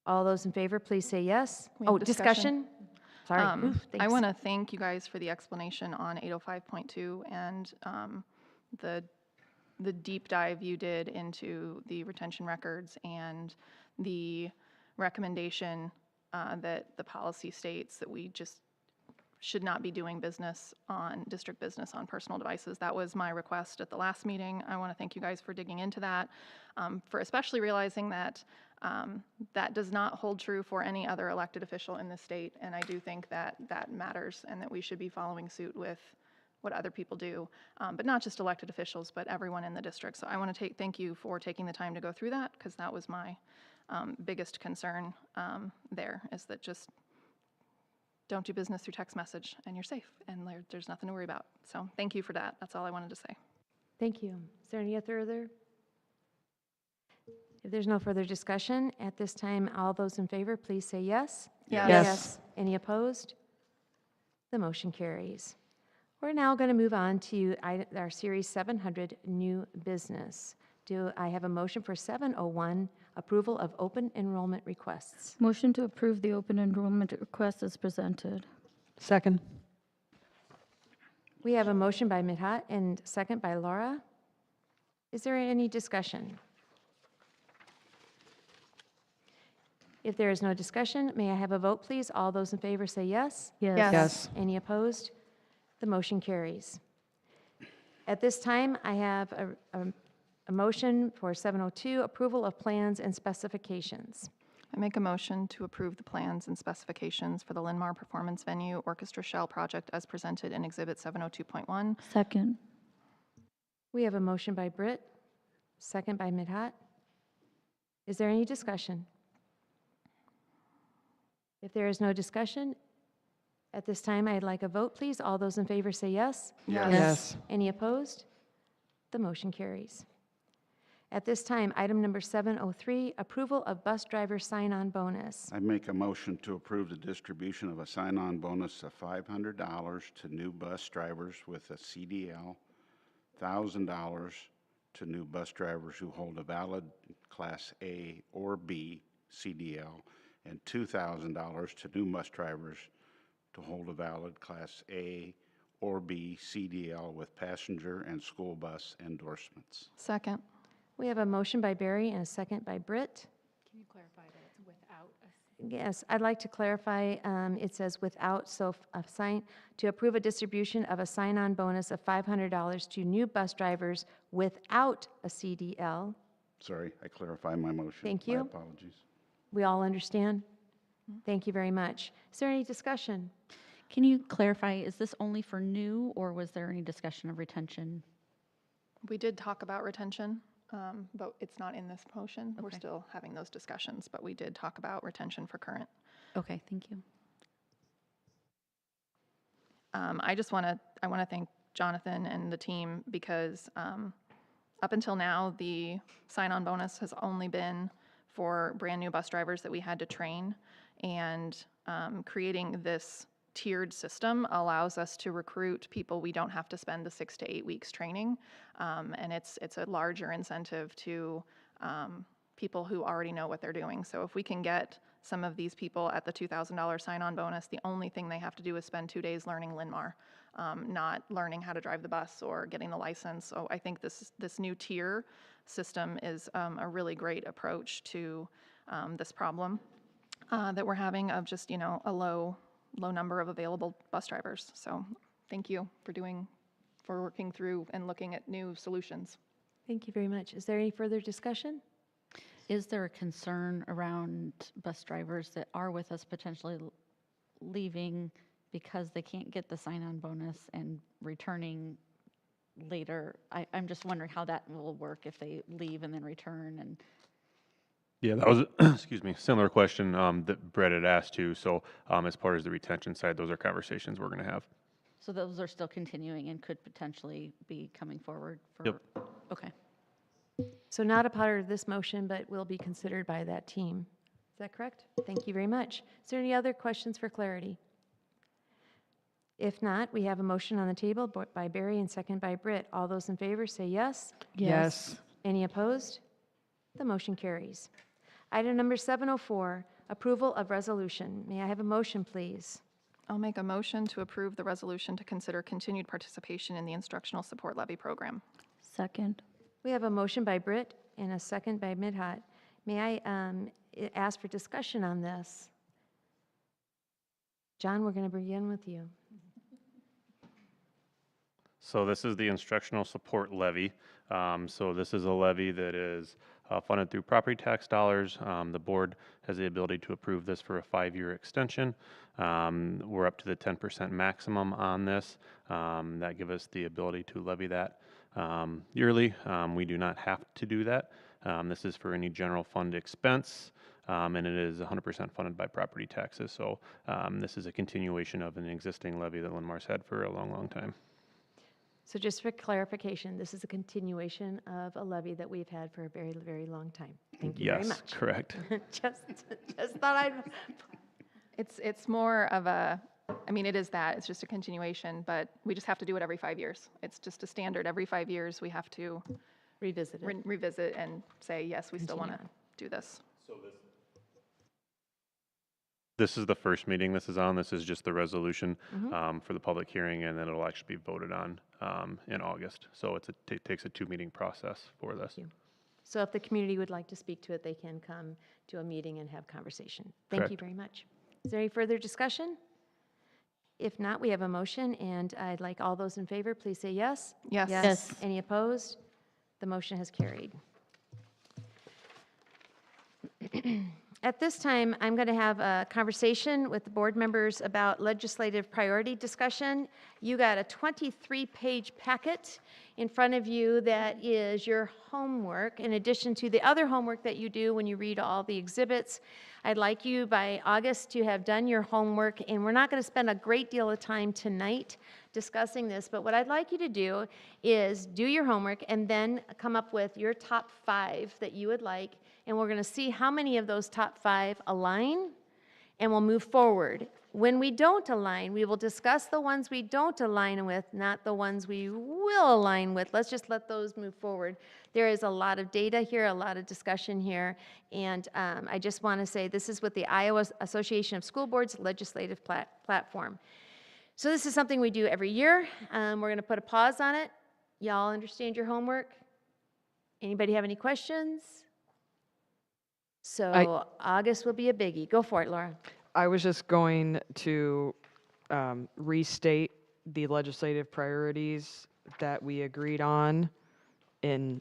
All those in favor, please say yes. We have discussion? Sorry. I Thanks. want to thank you guys for the explanation on 805.2 and the deep dive you did into the retention records and the recommendation that the policy states that we just should not be doing district business on personal devices. That was my request at the last meeting. I want to thank you guys for digging into that, for especially realizing that that does not hold true for any other elected official in the state, and I do think that that matters and that we should be following suit with what other people do, but not just elected officials, but everyone in the district. So I want to thank you for taking the time to go through that, because that was my biggest concern there, is that just don't do business through text message and you're safe and there's nothing to worry about. So thank you for that. That's all I wanted to say. Thank you. Is there any other? If there's no further discussion, at this time, all those in favor, please say yes. Yes. Any opposed? The motion carries. We're now going to move on to our Series 700 new business. Do I have a motion for 701, approval of open enrollment requests? Motion to approve the open enrollment request as presented. Second. We have a motion by Midhat and second by Laura. Is there any discussion? If there is no discussion, may I have a vote, please? All those in favor say yes. Yes. Yes. Any opposed? The motion carries. At this time, I have a motion for 702, approval of plans and specifications. I make a motion to approve the plans and specifications for the Linn-Mar Performance Venue Orchestra Shell project as presented in Exhibit 702.1. Second. We have a motion by Britt, second by Midhat. Is there any discussion? If there is no discussion, at this time, I'd like a vote, please. All those in favor say yes. Yes. Any opposed? The motion carries. At this time, item number 703, approval of bus driver sign-on bonus. I make a motion to approve the distribution of a sign-on bonus of $500 to new bus drivers with a CDL, $1,000 to new bus drivers who hold a valid Class A or B CDL, and $2,000 to new bus drivers to hold a valid Class A or B CDL with passenger and school bus endorsements. Second. We have a motion by Barry and a second by Britt. Can you clarify that it's without Yes, I'd like to clarify, it says without, so to approve a distribution of a sign-on bonus of $500 to new bus drivers without a CDL. Sorry, I clarify my motion. Thank you. My apologies. We all understand? Thank you very much. Is there any discussion? Can you clarify, is this only for new, or was there any discussion of retention? We did talk about retention, but it's not in this motion. We're Okay. still having those discussions, but we did talk about retention for current. Okay, thank you. I want to thank Jonathan and the team because up until now, the sign-on bonus has only been for brand new bus drivers that we had to train, and creating this tiered system allows us to recruit people we don't have to spend the 6 to 8 weeks training, and it's a larger incentive to people who already know what they're doing. So if we can get some of these people at the $2,000 sign-on bonus, the only thing they have to do is spend 2 days learning Linn-Mar, not learning how to drive the bus or getting the license. So I think this new tier system is a really great approach to this problem that we're having of just, a low number of available bus drivers. So thank you for working through and looking at new solutions. Thank you very much. Is there any further discussion? Is there a concern around bus drivers that are with us potentially leaving because they can't get the sign-on bonus and returning later? I'm just wondering how that will work if they leave and then return. And Yeah, that was, excuse me, similar question that Brett had asked too. So as part of the retention side, those are conversations we're going to have. so those are still continuing and could potentially be coming forward for. Yep. Okay. So not a part of this motion, but will be considered by that team. Is that correct? Thank you very much. Is there any other questions for clarity? If not, we have a motion on the table by Barry and second by Britt. All those in favor say yes. Yes. Any opposed? The motion carries. Item number 704, approval of resolution. May I have a motion, please? I'll make a motion to approve the resolution to consider continued participation in the Instructional Support Levy Program. Second. We have a motion by Britt and a second by Midhat. May I ask for discussion on this? John, we're going to begin with you. So this is the instructional support levy. So this is a levy that is funded through property tax dollars. The board has the ability to approve this for a 5-year extension. We're up to the 10% maximum on this. That gives us the ability to levy that yearly. We do not have to do that. This is for any general fund expense, and it is 100% funded by property taxes. So this is a continuation of an existing levy that Linn-Mar's had for a long, long time. So just for clarification, this is a continuation of a levy that we've had for a very, very long time. Thank you very much. Yes, correct. just thought I'd... It's more of it is that, it's just a continuation, but we just have to do it every 5 years. It's just a standard. Every 5 years, we have to revisit it. Revisit and say, yes, we still want to Continue do this. So this is the first meeting this is on. This is just the resolution for the public hearing, and then it'll actually be voted on in August. So it takes a 2-meeting process for this. Thank you. So if the community would like to speak to it, they can come to a meeting and have conversation. Thank you Correct. very much. Is there any further discussion? If not, we have a motion, and I'd like all those in favor, please say yes. Yes. Yes. Any opposed? The motion has carried. At this time, I'm going to have a conversation with the board members about legislative priority discussion. You got a 23-page packet in front of you that is your homework, in addition to the other homework that you do when you read all the exhibits. I'd like you by August to have done your homework, and we're not going to spend a great deal of time tonight discussing this, but what I'd like you to do is do your homework and then come up with your top 5 that you would like, and we're going to see how many of those top 5 align, and we'll move forward. When we don't align, we will discuss the ones we don't align with, not the ones we will align with. Let's just let those move forward. There is a lot of data here, a lot of discussion here, and I just want to say this is with the Iowa Association of School Boards legislative platform. So this is something we do every year. We're going to put a pause on it. Y'all understand your homework? Anybody have any questions? So August will be a biggie. Go for it, Laura. I was just going to restate the legislative priorities that we agreed on in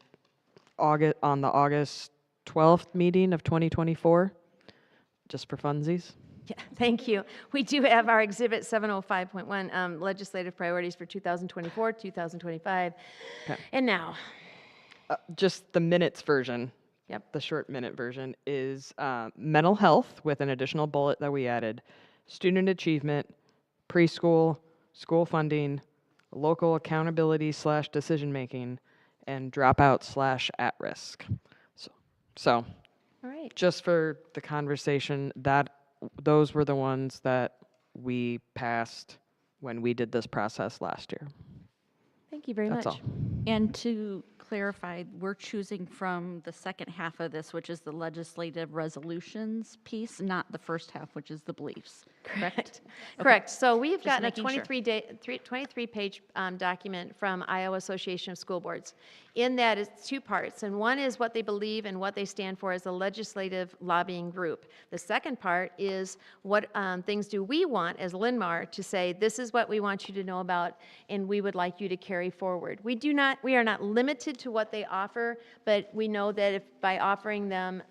August, on the August 12th meeting of 2024, just for funsies. Yeah, thank you. We do have our Exhibit 705.1 legislative priorities for 2024, 2025, Okay. and now. Just the minutes version. Yep. The short minute version is mental health with an additional bullet that we added, student achievement, preschool, school funding, local accountability / decision making, and dropout / at risk. So All right. just for the conversation, those were the ones that we passed when we did this process last year. Thank you very That's much. all. And to clarify, we're choosing from the second half of this, which is the legislative resolutions piece, not the first half, which is the beliefs, correct? Correct. So we've Just gotten a making sure. 23-page document from Iowa Association of School Boards. In that, it's two parts, and one is what they believe and what they stand for as a legislative lobbying group. The second part is what things do we want as Linn-Mar to say, this is what we want you to know about, and we would like you to carry forward. We are not limited to what they offer, but we know that if by offering them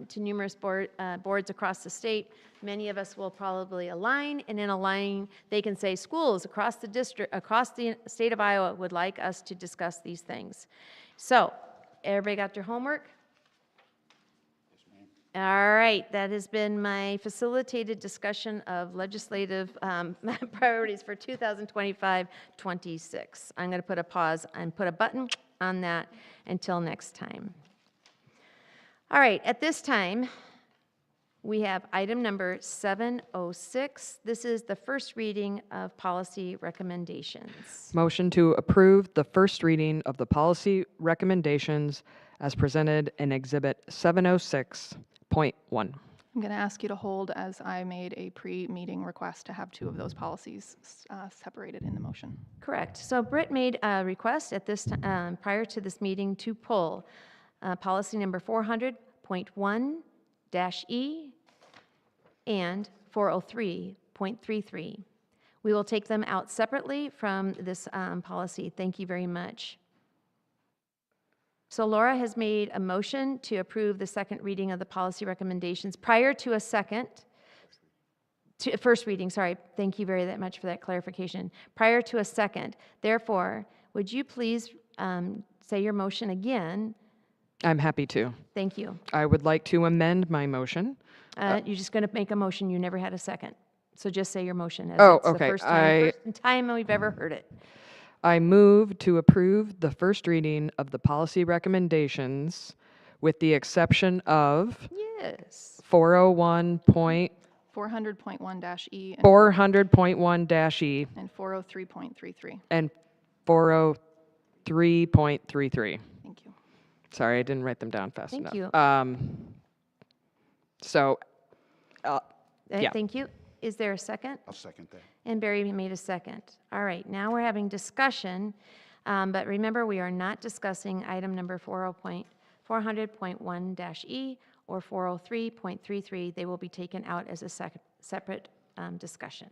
to numerous boards across the state, many of us will probably align, and in aligning, they can say schools across the district, across the state of Iowa would like us to discuss these things. So, everybody got their homework? All right, that has been my facilitated discussion of legislative priorities for 2025-26. I'm going to put a pause and put a button on that until next time. All right, at this time, we have item number 706. This is the first reading of policy recommendations. Motion to approve the first reading of the policy recommendations as presented in Exhibit 706.1. I'm going to ask you to hold as I made a pre-meeting request to have two of those policies separated in the motion. Correct. So Britt made a request at this prior to this meeting to pull policy number 400.1-E and 403.33. We will take them out separately from this policy. Thank you very much. So Laura has made a motion to approve the second reading of the policy recommendations prior to a first reading, sorry. Thank you very much for that clarification. Prior to a second. Therefore, would you please say your motion again? I'm happy to. Thank you. I would like to amend my motion. You're just going to make a motion. You never had a second. So just say your motion. As Oh, it's okay. The first time we've ever heard it. I move to approve the first reading of the policy recommendations with the exception of Yes. 400.1-E 400.1-E and 403.33. and 403.33. Thank you. Sorry, I didn't write them down fast Thank enough. you. Yeah. Thank you. Is there a second? I'll second that. And Barry made a second. All right, now we're having discussion, but remember, we are not discussing item number 400.1-E or 403.33. They will be taken out as a separate discussion.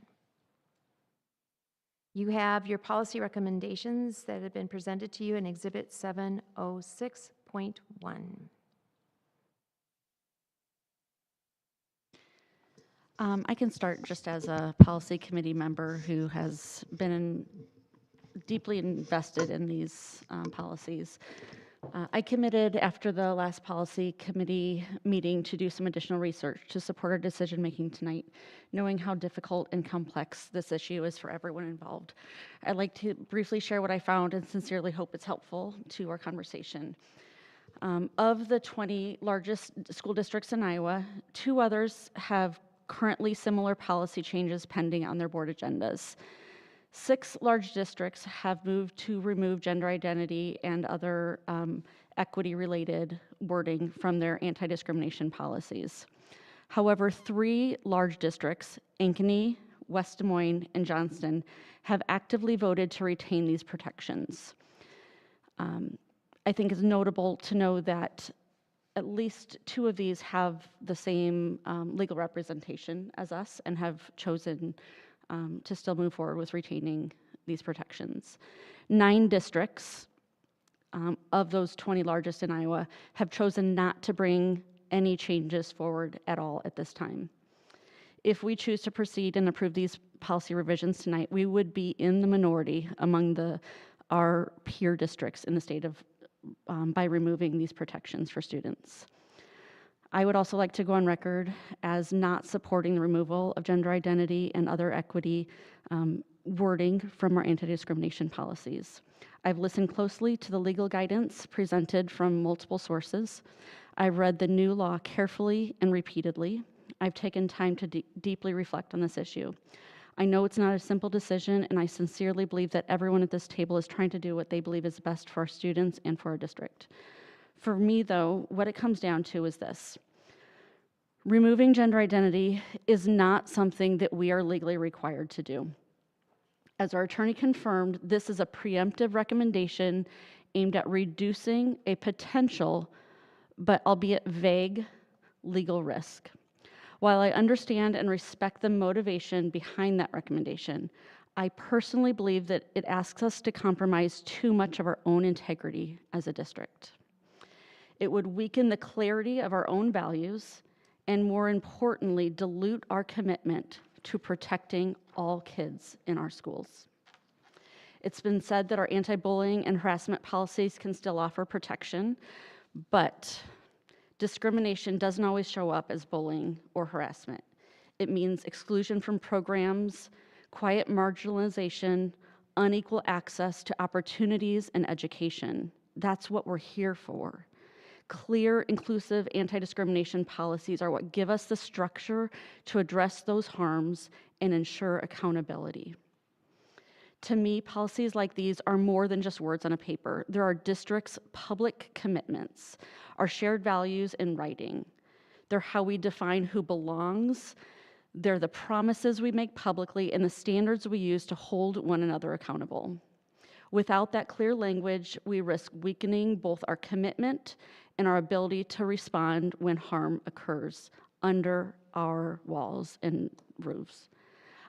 You have your policy recommendations that have been presented to you in Exhibit 706.1. I can start just as a policy committee member who has been deeply invested in these policies. I committed after the last policy committee meeting to do some additional research to support our decision making tonight, knowing how difficult and complex this issue is for everyone involved. I'd like to briefly share what I found and sincerely hope it's helpful to our conversation. Of the 20 largest school districts in Iowa, 2 others have currently similar policy changes pending on their board agendas. 6 large districts have moved to remove gender identity and other equity-related wording from their anti-discrimination policies. However, 3 large districts, Ankeny, West Des Moines, and Johnston, have actively voted to retain these protections. I think it's notable to know that at least 2 of these have the same legal representation as us and have chosen to still move forward with retaining these protections. 9 districts of those 20 largest in Iowa have chosen not to bring any changes forward at all at this time. If we choose to proceed and approve these policy revisions tonight, we would be in the minority among our peer districts in the state of by removing these protections for students. I would also like to go on record as not supporting the removal of gender identity and other equity wording from our anti-discrimination policies. I've listened closely to the legal guidance presented from multiple sources. I've read the new law carefully and repeatedly. I've taken time to deeply reflect on this issue. I know it's not a simple decision, and I sincerely believe that everyone at this table is trying to do what they believe is best for our students and for our district. For me, though, what it comes down to is this. Removing gender identity is not something that we are legally required to do. As our attorney confirmed, this is a preemptive recommendation aimed at reducing a potential, but albeit vague, legal risk. While I understand and respect the motivation behind that recommendation, I personally believe that it asks us to compromise too much of our own integrity as a district. It would weaken the clarity of our own values and, more importantly, dilute our commitment to protecting all kids in our schools. It's been said that our anti-bullying and harassment policies can still offer protection, but discrimination doesn't always show up as bullying or harassment. It means exclusion from programs, quiet marginalization, unequal access to opportunities and education. That's what we're here for. Clear, inclusive anti-discrimination policies are what give us the structure to address those harms and ensure accountability. To me, policies like these are more than just words on a paper. There are districts' public commitments, our shared values in writing. They're how we define who belongs. They're the promises we make publicly and the standards we use to hold one another accountable. Without that clear language, we risk weakening both our commitment and our ability to respond when harm occurs under our walls and roofs.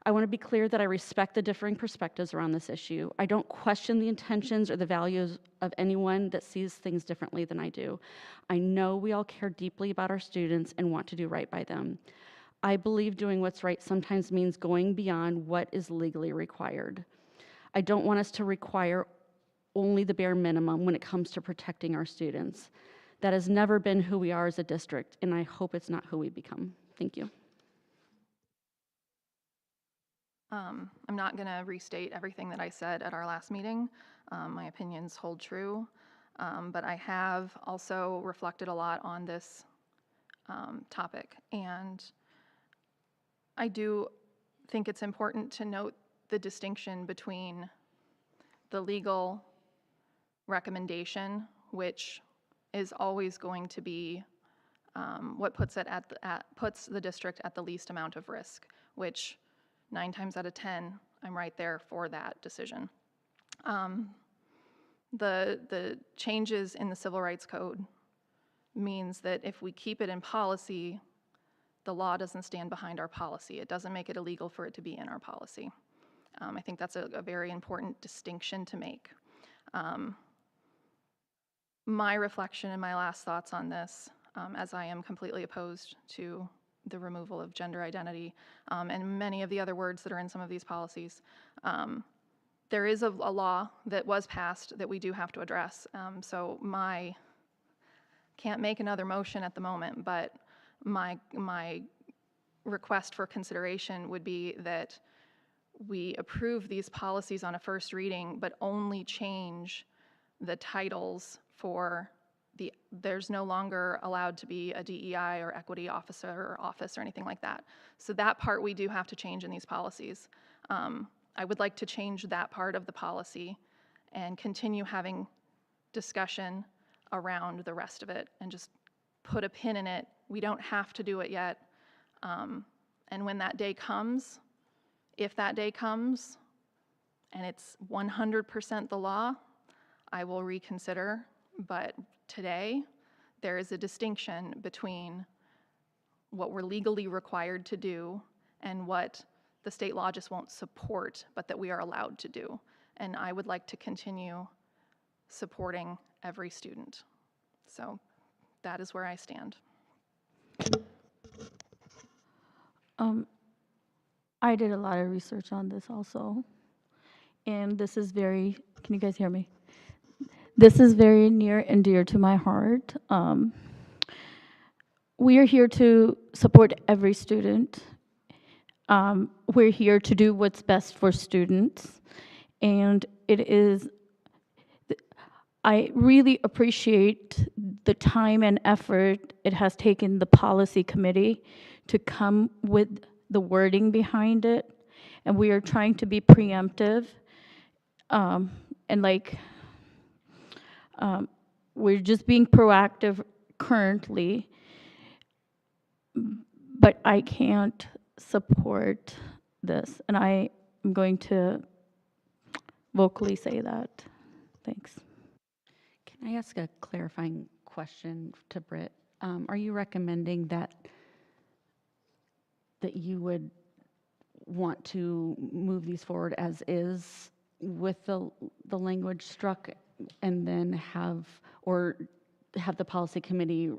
I want to be clear that I respect the differing perspectives around this issue. I don't question the intentions or the values of anyone that sees things differently than I do. I know we all care deeply about our students and want to do right by them. I believe doing what's right sometimes means going beyond what is legally required. I don't want us to require only the bare minimum when it comes to protecting our students. That has never been who we are as a district, and I hope it's not who we become. Thank you. I'm not going to restate everything that I said at our last meeting. My opinions hold true, but I have also reflected a lot on this topic, and I do think it's important to note the distinction between the legal recommendation, which is always going to be what puts the district at the least amount of risk, which 9 times out of 10, I'm right there for that decision. The changes in the Civil Rights Code means that if we keep it in policy, the law doesn't stand behind our policy. It doesn't make it illegal for it to be in our policy. I think that's a very important distinction to make. My reflection and my last thoughts on this, as I am completely opposed to the removal of gender identity and many of the other words that are in some of these policies. There is a law that was passed that we do have to address. So can't make another motion at the moment, but my request for consideration would be that we approve these policies on a first reading, but only change the titles for there's no longer allowed to be a DEI or equity officer or office or anything like that. So that part we do have to change in these policies. I would like to change that part of the policy and continue having discussion around the rest of it and just put a pin in it. We don't have to do it yet. And when that day comes, if that day comes and it's 100% the law, I will reconsider. But today, there is a distinction between what we're legally required to do and what the state law just won't support, but that we are allowed to do. And I would like to continue supporting every student. So that is where I stand. I did a lot of research on this also, and this is very, can you guys hear me? This is very near and dear to my heart. We are here to support every student. We're here to do what's best for students, and I really appreciate the time and effort it has taken the policy committee to come with the wording behind it, and we are trying to be preemptive, we're just being proactive currently, but I can't support this, and I am going to vocally say that. Thanks. Can I ask a clarifying question to Britt? Are you recommending that you would want to move these forward as is with the language struck, and then have the policy committee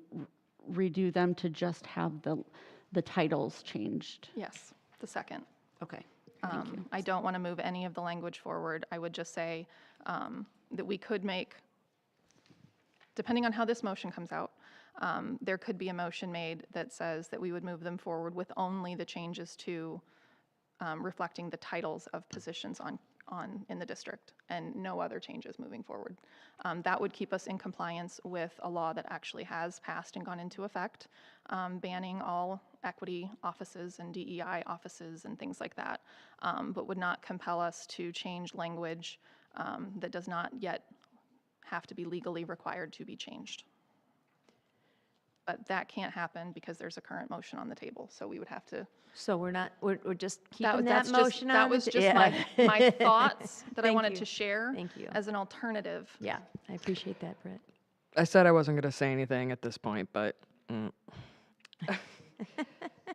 redo them to just have the titles changed? Yes, the second. Okay. Thank you. I don't want to move any of the language forward. I would just say that we could make, depending on how this motion comes out, there could be a motion made that says that we would move them forward with only the changes to reflecting the titles of positions in the district and no other changes moving forward. That would keep us in compliance with a law that actually has passed and gone into effect, banning all equity offices and DEI offices and things like that, but would not compel us to change language that does not yet have to be legally required to be changed. But that can't happen because there's a current motion on the table, so we would have to. So we're just keeping That's that motion on? That was just my thoughts that I Thank wanted you. to share Thank you. as an alternative. Yeah, I appreciate that, Britt. I said I wasn't going to say anything at this point, but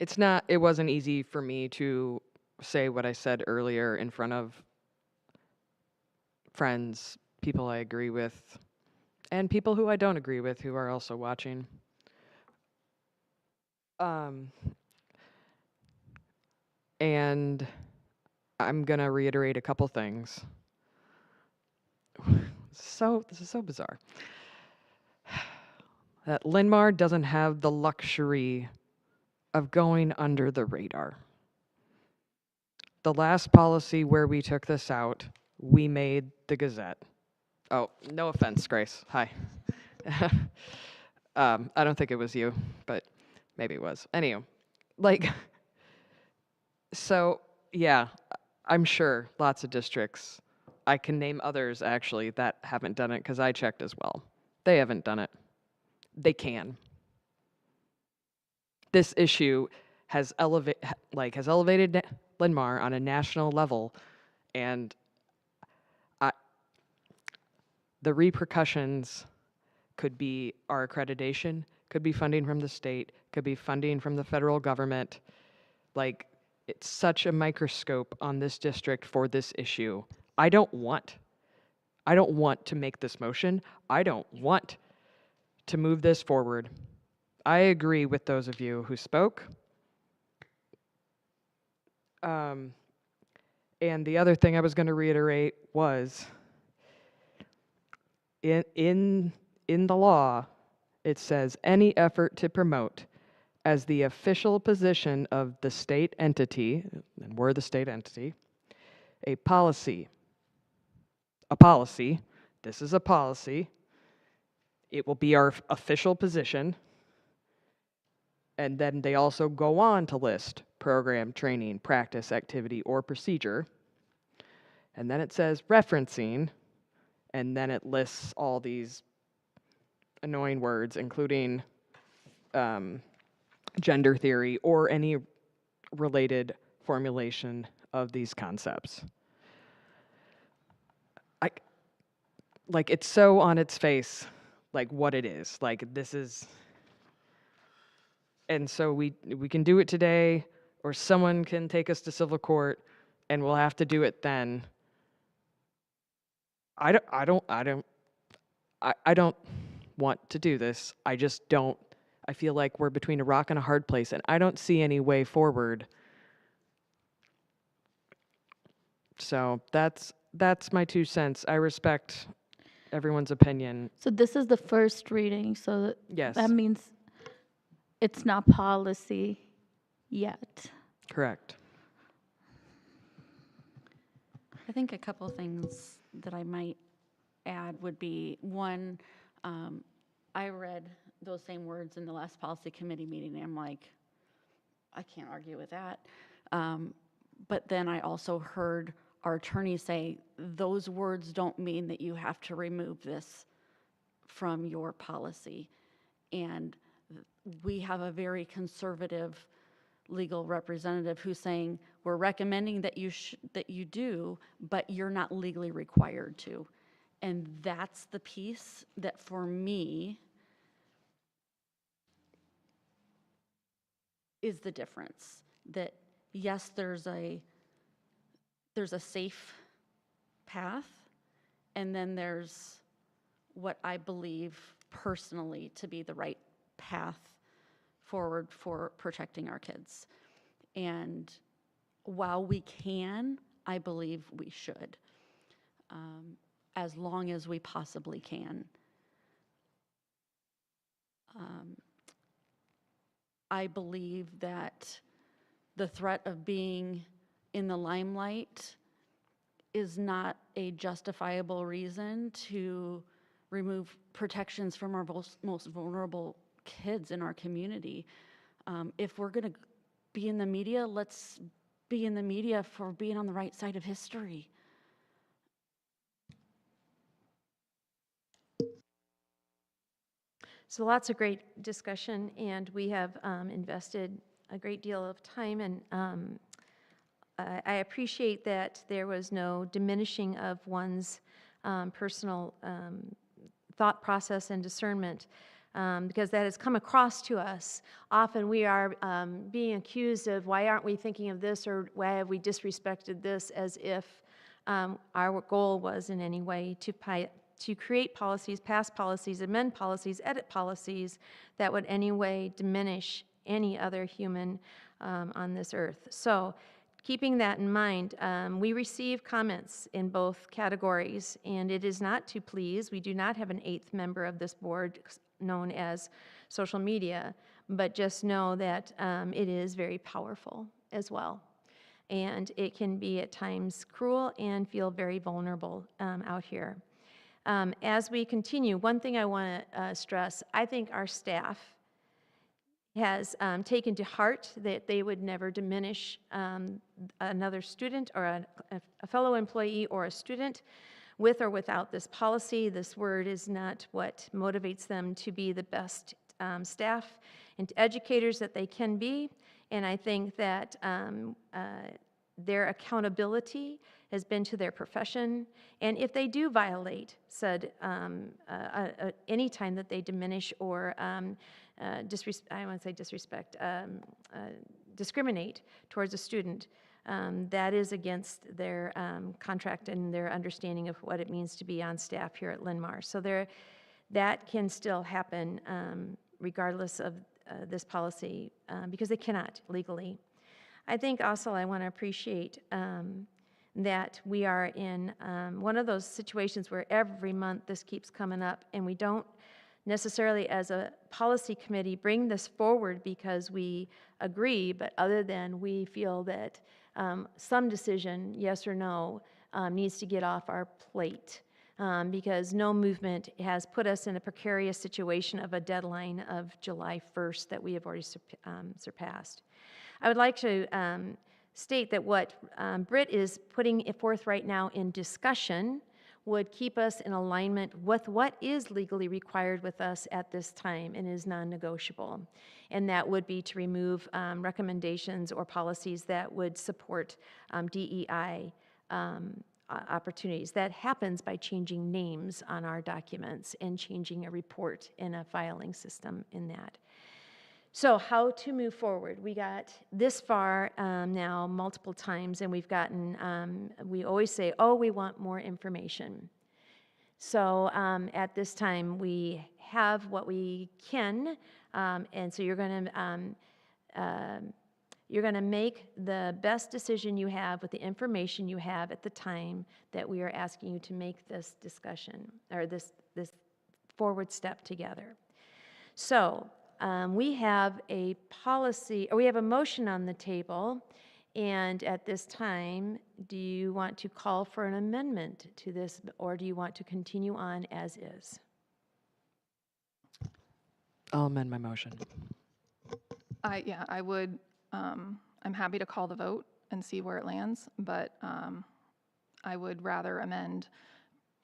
it wasn't easy for me to say what I said earlier in front of friends, people I agree with, and people who I don't agree with who are also watching. And I'm going to reiterate a couple things. This is so bizarre. That Linn-Mar doesn't have the luxury of going under the radar. The last policy where we took this out, we made the Gazette. Oh, no offense, Grace. Hi. I don't think it was you, but maybe it was. Anyway, so yeah, I'm sure lots of districts, I can name others actually that haven't done it because I checked as well. They haven't done it. They can. This issue has elevated Linn-Mar on a national level, and the repercussions could be our accreditation, could be funding from the state, could be funding from the federal government. It's such a microscope on this district for this issue. I don't want to make this motion. I don't want to move this forward. I agree with those of you who spoke. And the other thing I was going to reiterate was, in the law, it says any effort to promote as the official position of the state entity, and we're the state entity, a policy, this is a policy, It will be our official position. And then they also go on to list program, training, practice, activity, or procedure. And then it says referencing, and then it lists all these annoying words, including gender theory or any related formulation of these concepts. Like, it's so on its face, like what it is. Like, this is, and so we can do it today, or someone can take us to civil court, and we'll have to do it then. I don't want to do this. I just don't. I feel like we're between a rock and a hard place, and I don't see any way forward. So that's my 2 cents. I respect everyone's opinion. So this is the first reading, so Yes. that means it's not policy yet. Correct. I think a couple things that I might add would be, one, I read those same words in the last policy committee meeting, and I'm like, I can't argue with that. But then I also heard our attorney say, those words don't mean that you have to remove this from your policy. And we have a very conservative legal representative who's saying, we're recommending that you do, but you're not legally required to. And that's the piece that for me is the difference. That yes, there's a safe path, and then there's what I believe personally to be the right path forward for protecting our kids. And while we can, I believe we should, as long as we possibly can. I believe that the threat of being in the limelight is not a justifiable reason to remove protections from our most vulnerable kids in our community. If we're going to be in the media, let's be in the media for being on the right side of history. So lots of great discussion, and we have invested a great deal of time, and I appreciate that there was no diminishing of one's personal thought process and discernment, because that has come across to us. Often we are being accused of, why aren't we thinking of this, or why have we disrespected this, as if our goal was in any way to create policies, pass policies, amend policies, edit policies that would any way diminish any other human on this earth. So keeping that in mind, we receive comments in both categories, and it is not to please. We do not have an 8th member of this board known as social media, but just know that it is very powerful as well. And it can be at times cruel and feel very vulnerable out here. As we continue, one thing I want to stress, I think our staff has taken to heart that they would never diminish another student or a fellow employee or a student with or without this policy. This word is not what motivates them to be the best staff and educators that they can be. And I think that their accountability has been to their profession. And if they do violate said any time that they diminish or discriminate towards a student, that is against their contract and their understanding of what it means to be on staff here at Linn-Mar. So that can still happen regardless of this policy because they cannot legally. I think also I want to appreciate that we are in one of those situations where every month this keeps coming up, and we don't necessarily as a policy committee bring this forward because we agree, but other than we feel that some decision, yes or no, needs to get off our plate. because no movement has put us in a precarious situation of a deadline of July 1st that we have already surpassed. I would like to state that what Britt is putting forth right now in discussion would keep us in alignment with what is legally required with us at this time and is non-negotiable. And that would be to remove recommendations or policies that would support DEI opportunities. That happens by changing names on our documents and changing a report in a filing system in that. So how to move forward? We got this far now multiple times, and we've gotten, we always say, oh, we want more information. So at this time, we have what we can, and so you're going to make the best decision you have with the information you have at the time that we are asking you to make this discussion, or this forward step together. So we have a policy, or we have a motion on the table, and at this time, do you want to call for an amendment to this, or do you want to continue on as is? I'll amend my motion. Yeah, I would, I'm happy to call the vote and see where it lands, but I would rather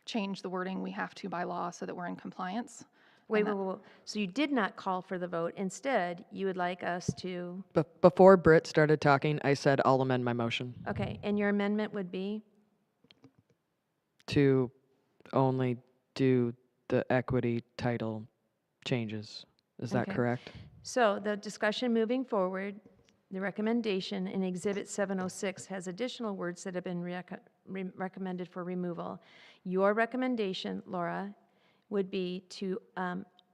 change the wording we have to by law so that we're in compliance. Wait. So you did not call for the vote. Instead, you would like us to... But before Britt started talking, I said I'll amend my motion Okay, and your amendment would be? to only do the equity title changes. Is that Okay. correct? So the discussion moving forward, the recommendation in Exhibit 706 has additional words that have been recommended for removal. Your recommendation, Laura, would be to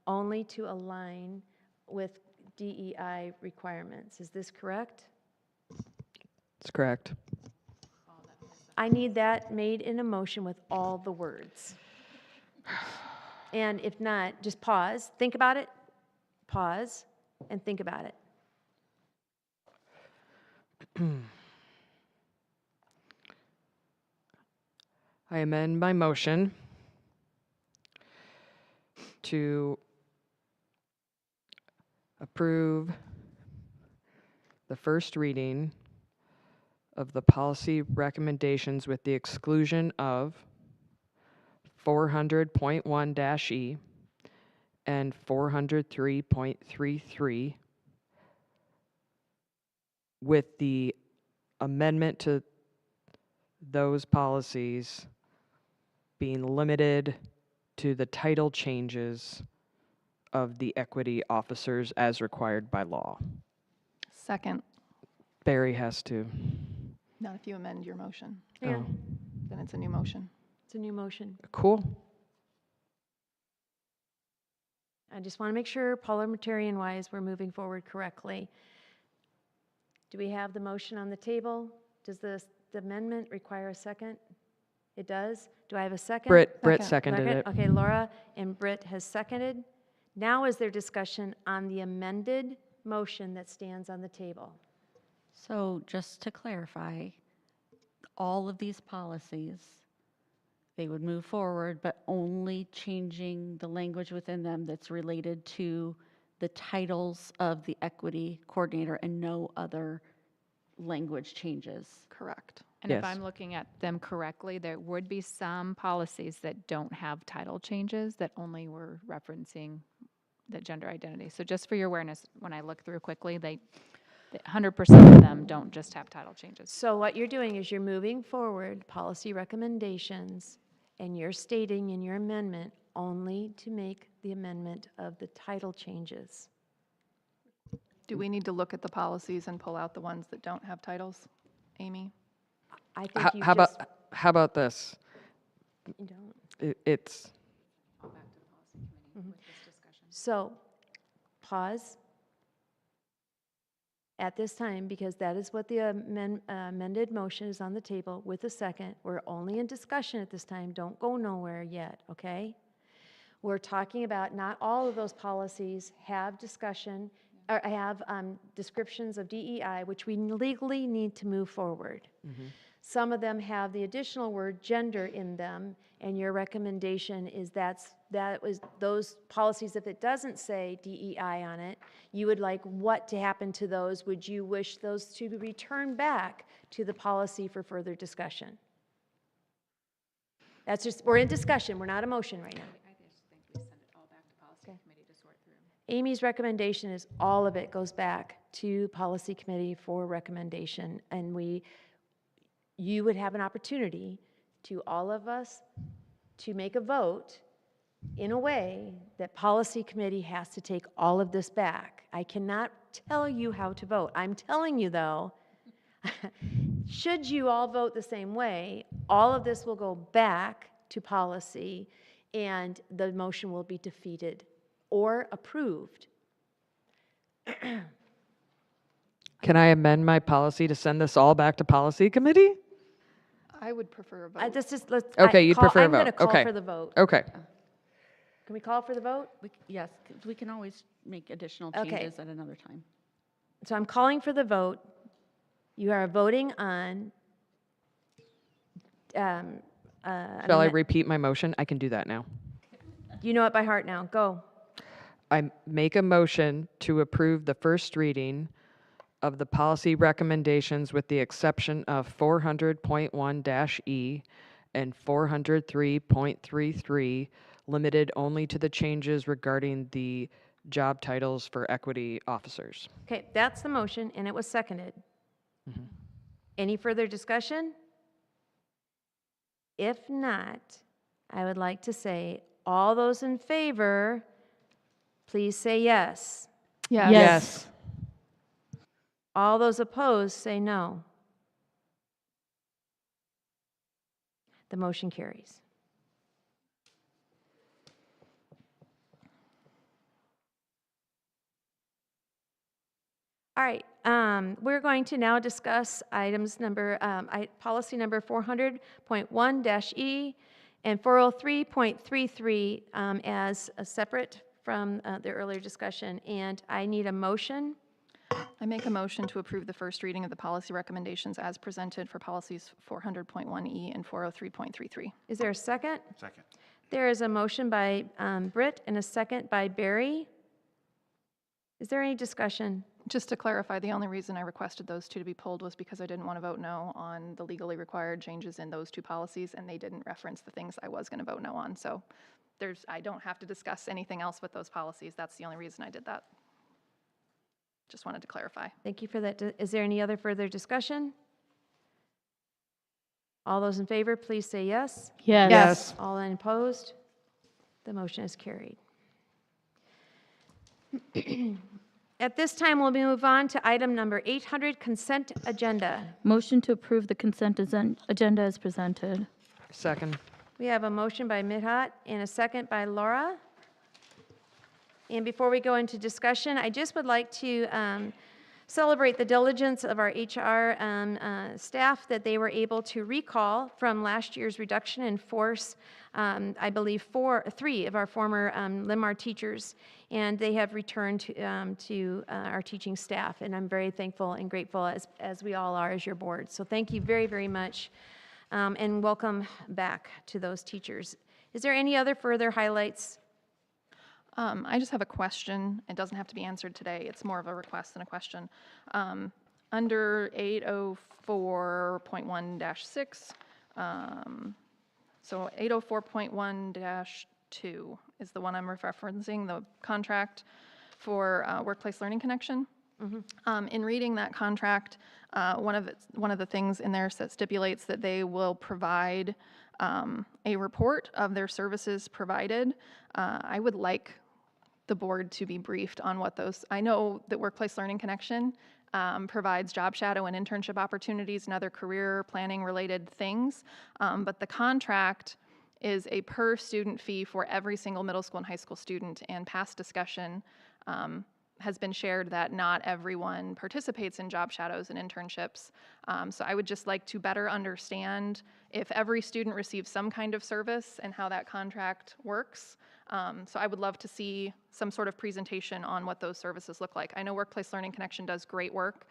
only to align with DEI requirements. Is this correct? That's correct. I need that made in a motion with all the words. And if not, just pause, think about it, pause, and think about it. I amend my motion to approve the first reading of the policy recommendations with the exclusion of 400.1-E and 403.33 with the amendment to those policies being limited to the title changes of the equity officers as required by law. Second, Barry has to. not if you amend your motion. Yeah, Oh, Then it's a new motion. it's a new motion. cool. I just want to make sure parliamentarian-wise we're moving forward correctly. Do we have the motion on the table? Does the amendment require a second? It does? Do I have a second? Britt seconded it. Okay, Laura and Britt has seconded. Now is there discussion on the amended motion that stands on the table? So just to clarify, all of these policies, they would move forward, but only changing the language within them that's related to the titles of the equity coordinator and no other language changes. Correct. And if Yes. I'm looking at them correctly, there would be some policies that don't have title changes that only were referencing the gender identity. So just for your awareness, when I look through quickly, 100% of them don't just have title changes. So what you're doing is you're moving forward policy recommendations, and you're stating in your amendment only to make the amendment of the title changes. Do we need to look at the policies and pull out the ones that don't have titles, Amy? I think you How about this? You don't. It's So, pause at this time, because that is what the amended motion is on the table with a second. We're only in discussion at this time. Don't go nowhere yet, okay? We're talking about not all of those policies have discussion, or have descriptions of DEI, which we legally need to move forward. Some of them have the additional word gender in them, and your recommendation is those policies, if it doesn't say DEI on it, you would like what to happen to those? Would you wish those to be returned back to the policy for further discussion? That's just, we're in discussion, we're not a motion right now. I just think we send it all back to policy committee to sort through. Amy's recommendation is all of it goes back to policy committee for recommendation, and you would have an opportunity to all of us to make a vote in a way that policy committee has to take all of this back. I cannot tell you how to vote. I'm telling you though, should you all vote the same way, all of this will go back to policy and the motion will be defeated or approved. Can I amend my policy to send this all back to policy committee? I would prefer a vote. Okay, you'd prefer a I'm going to vote. call Okay. for the vote. Okay. Can we call for the vote? Yes, 'cause we can always make additional Okay. changes at another time. So I'm calling for the vote. You are voting on. Shall I repeat my motion? I can do that now. You know it by heart now. Go. I make a motion to approve the first reading of the policy recommendations with the exception of 400.1-E and 403.33, limited only to the changes regarding the job titles for equity officers. Okay, that's the motion, and it was seconded. Any further discussion? If not, I would like to say, all those in favor, please say yes. Yes. Yes. All those opposed, say no. The motion carries. All right, we're going to now discuss items policy number 400.1-E and 403.33 as a separate from the earlier discussion, and I need a motion. I make a motion to approve the first reading of the policy recommendations as presented for policies 400.1E and 403.33. Is there a second? Second. There is a motion by Britt and a second by Barry. Is there any discussion? Just to clarify, the only reason I requested those two to be pulled was because I didn't want to vote no on the legally required changes in those two policies, and they didn't reference the things I was going to vote no on. So I don't have to discuss anything else with those policies. That's the only reason I did that. Just wanted to clarify. Thank you for that. Is there any other further discussion? All those in favor, please say yes. Yes. Yes. All opposed? The motion is carried. At this time, we'll move on to item number 800, consent agenda. Motion to approve the consent agenda as presented. Second. We have a motion by Midhat and a second by Laura. And before we go into discussion, I just would like to celebrate the diligence of our HR staff that they were able to recall from last year's reduction in force, I believe 3 of our former Linn-Mar teachers, and they have returned to our teaching staff, and I'm very thankful and grateful as we all are as your board. So thank you very, very much, and welcome back to those teachers. Is there any other further highlights? I just have a question. It doesn't have to be answered today. It's more of a request than a question. Under 804.1-6, so 804.1-2 is the one I'm referencing, the contract for Workplace Learning Connection. In reading that contract, one of the things in there stipulates that they will provide a report of their services provided. I would like the board to be briefed on what those, I know that Workplace Learning Connection provides job shadow and internship opportunities and other career planning related things, but the contract is a per student fee for every single middle school and high school student, and past discussion has been shared that not everyone participates in job shadows and internships. So I would just like to better understand if every student receives some kind of service and how that contract works. So I would love to see some sort of presentation on what those services look like. I know Workplace Learning Connection does great work.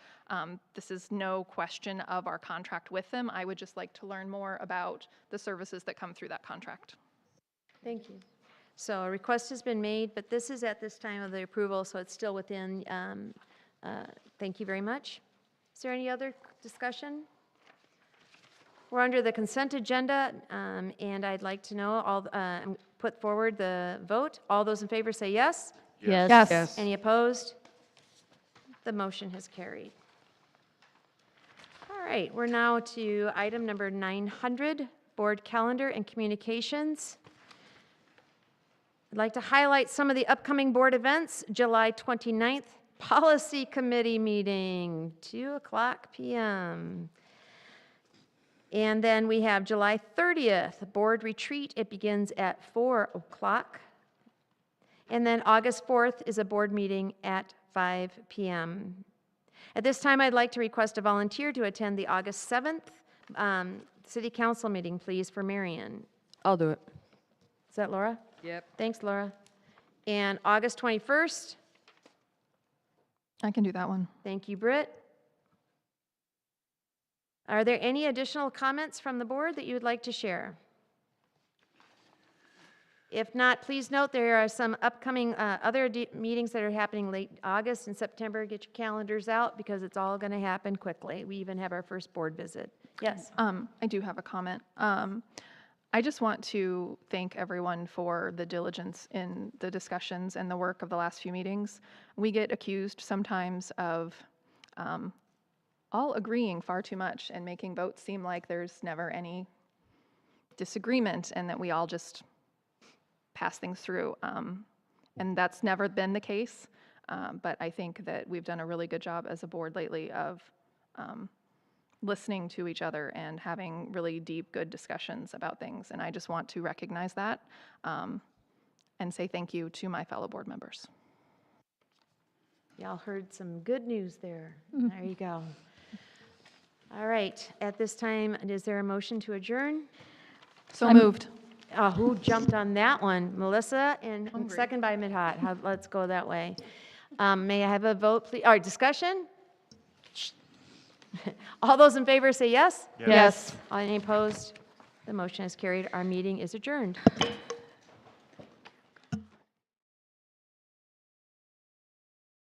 This is no question of our contract with them. I would just like to learn more about the services that come through that contract. Thank you. So a request has been made, but this is at this time of the approval, so it's still within, thank you very much. Is there any other discussion? We're under the consent agenda, and I'd like to know, put forward the vote. All those in favor say yes. Yes. Yes. Any opposed? The motion has carried. All right, we're now to item number 900, Board Calendar and Communications. I'd like to highlight some of the upcoming board events. July 29th, Policy Committee meeting, 2:00 p.m. And then we have July 30th, Board Retreat. It begins at 4:00. And then August 4th is a board meeting at 5 p.m. At this time, I'd like to request a volunteer to attend the August 7th City Council meeting, please, for Marion. I'll do it. Is that Laura? Yep. Thanks, Laura. And August 21st, I can do that one. thank you, Britt. Are there any additional comments from the board that you would like to share? If not, please note there are some upcoming other meetings that are happening late August and September. Get your calendars out because it's all going to happen quickly. We even have our first board visit. Yes? I do have a comment. I just want to thank everyone for the diligence in the discussions and the work of the last few meetings. We get accused sometimes of all agreeing far too much and making votes seem like there's never any disagreement and that we all just pass things through. And that's never been the case. But I think that we've done a really good job as a board lately of listening to each other and having really deep, good discussions about things. And I just want to recognize that and say thank you to my fellow board members. Y'all heard some good news there. There you go. All right. At this time, is there a motion to adjourn? So moved. Who jumped on that one? Melissa, and second by Midhat. Let's go that way. May I have a vote, please? All right, discussion? All those in favor say yes? Yes. Any opposed? The motion is carried. Our meeting is adjourned.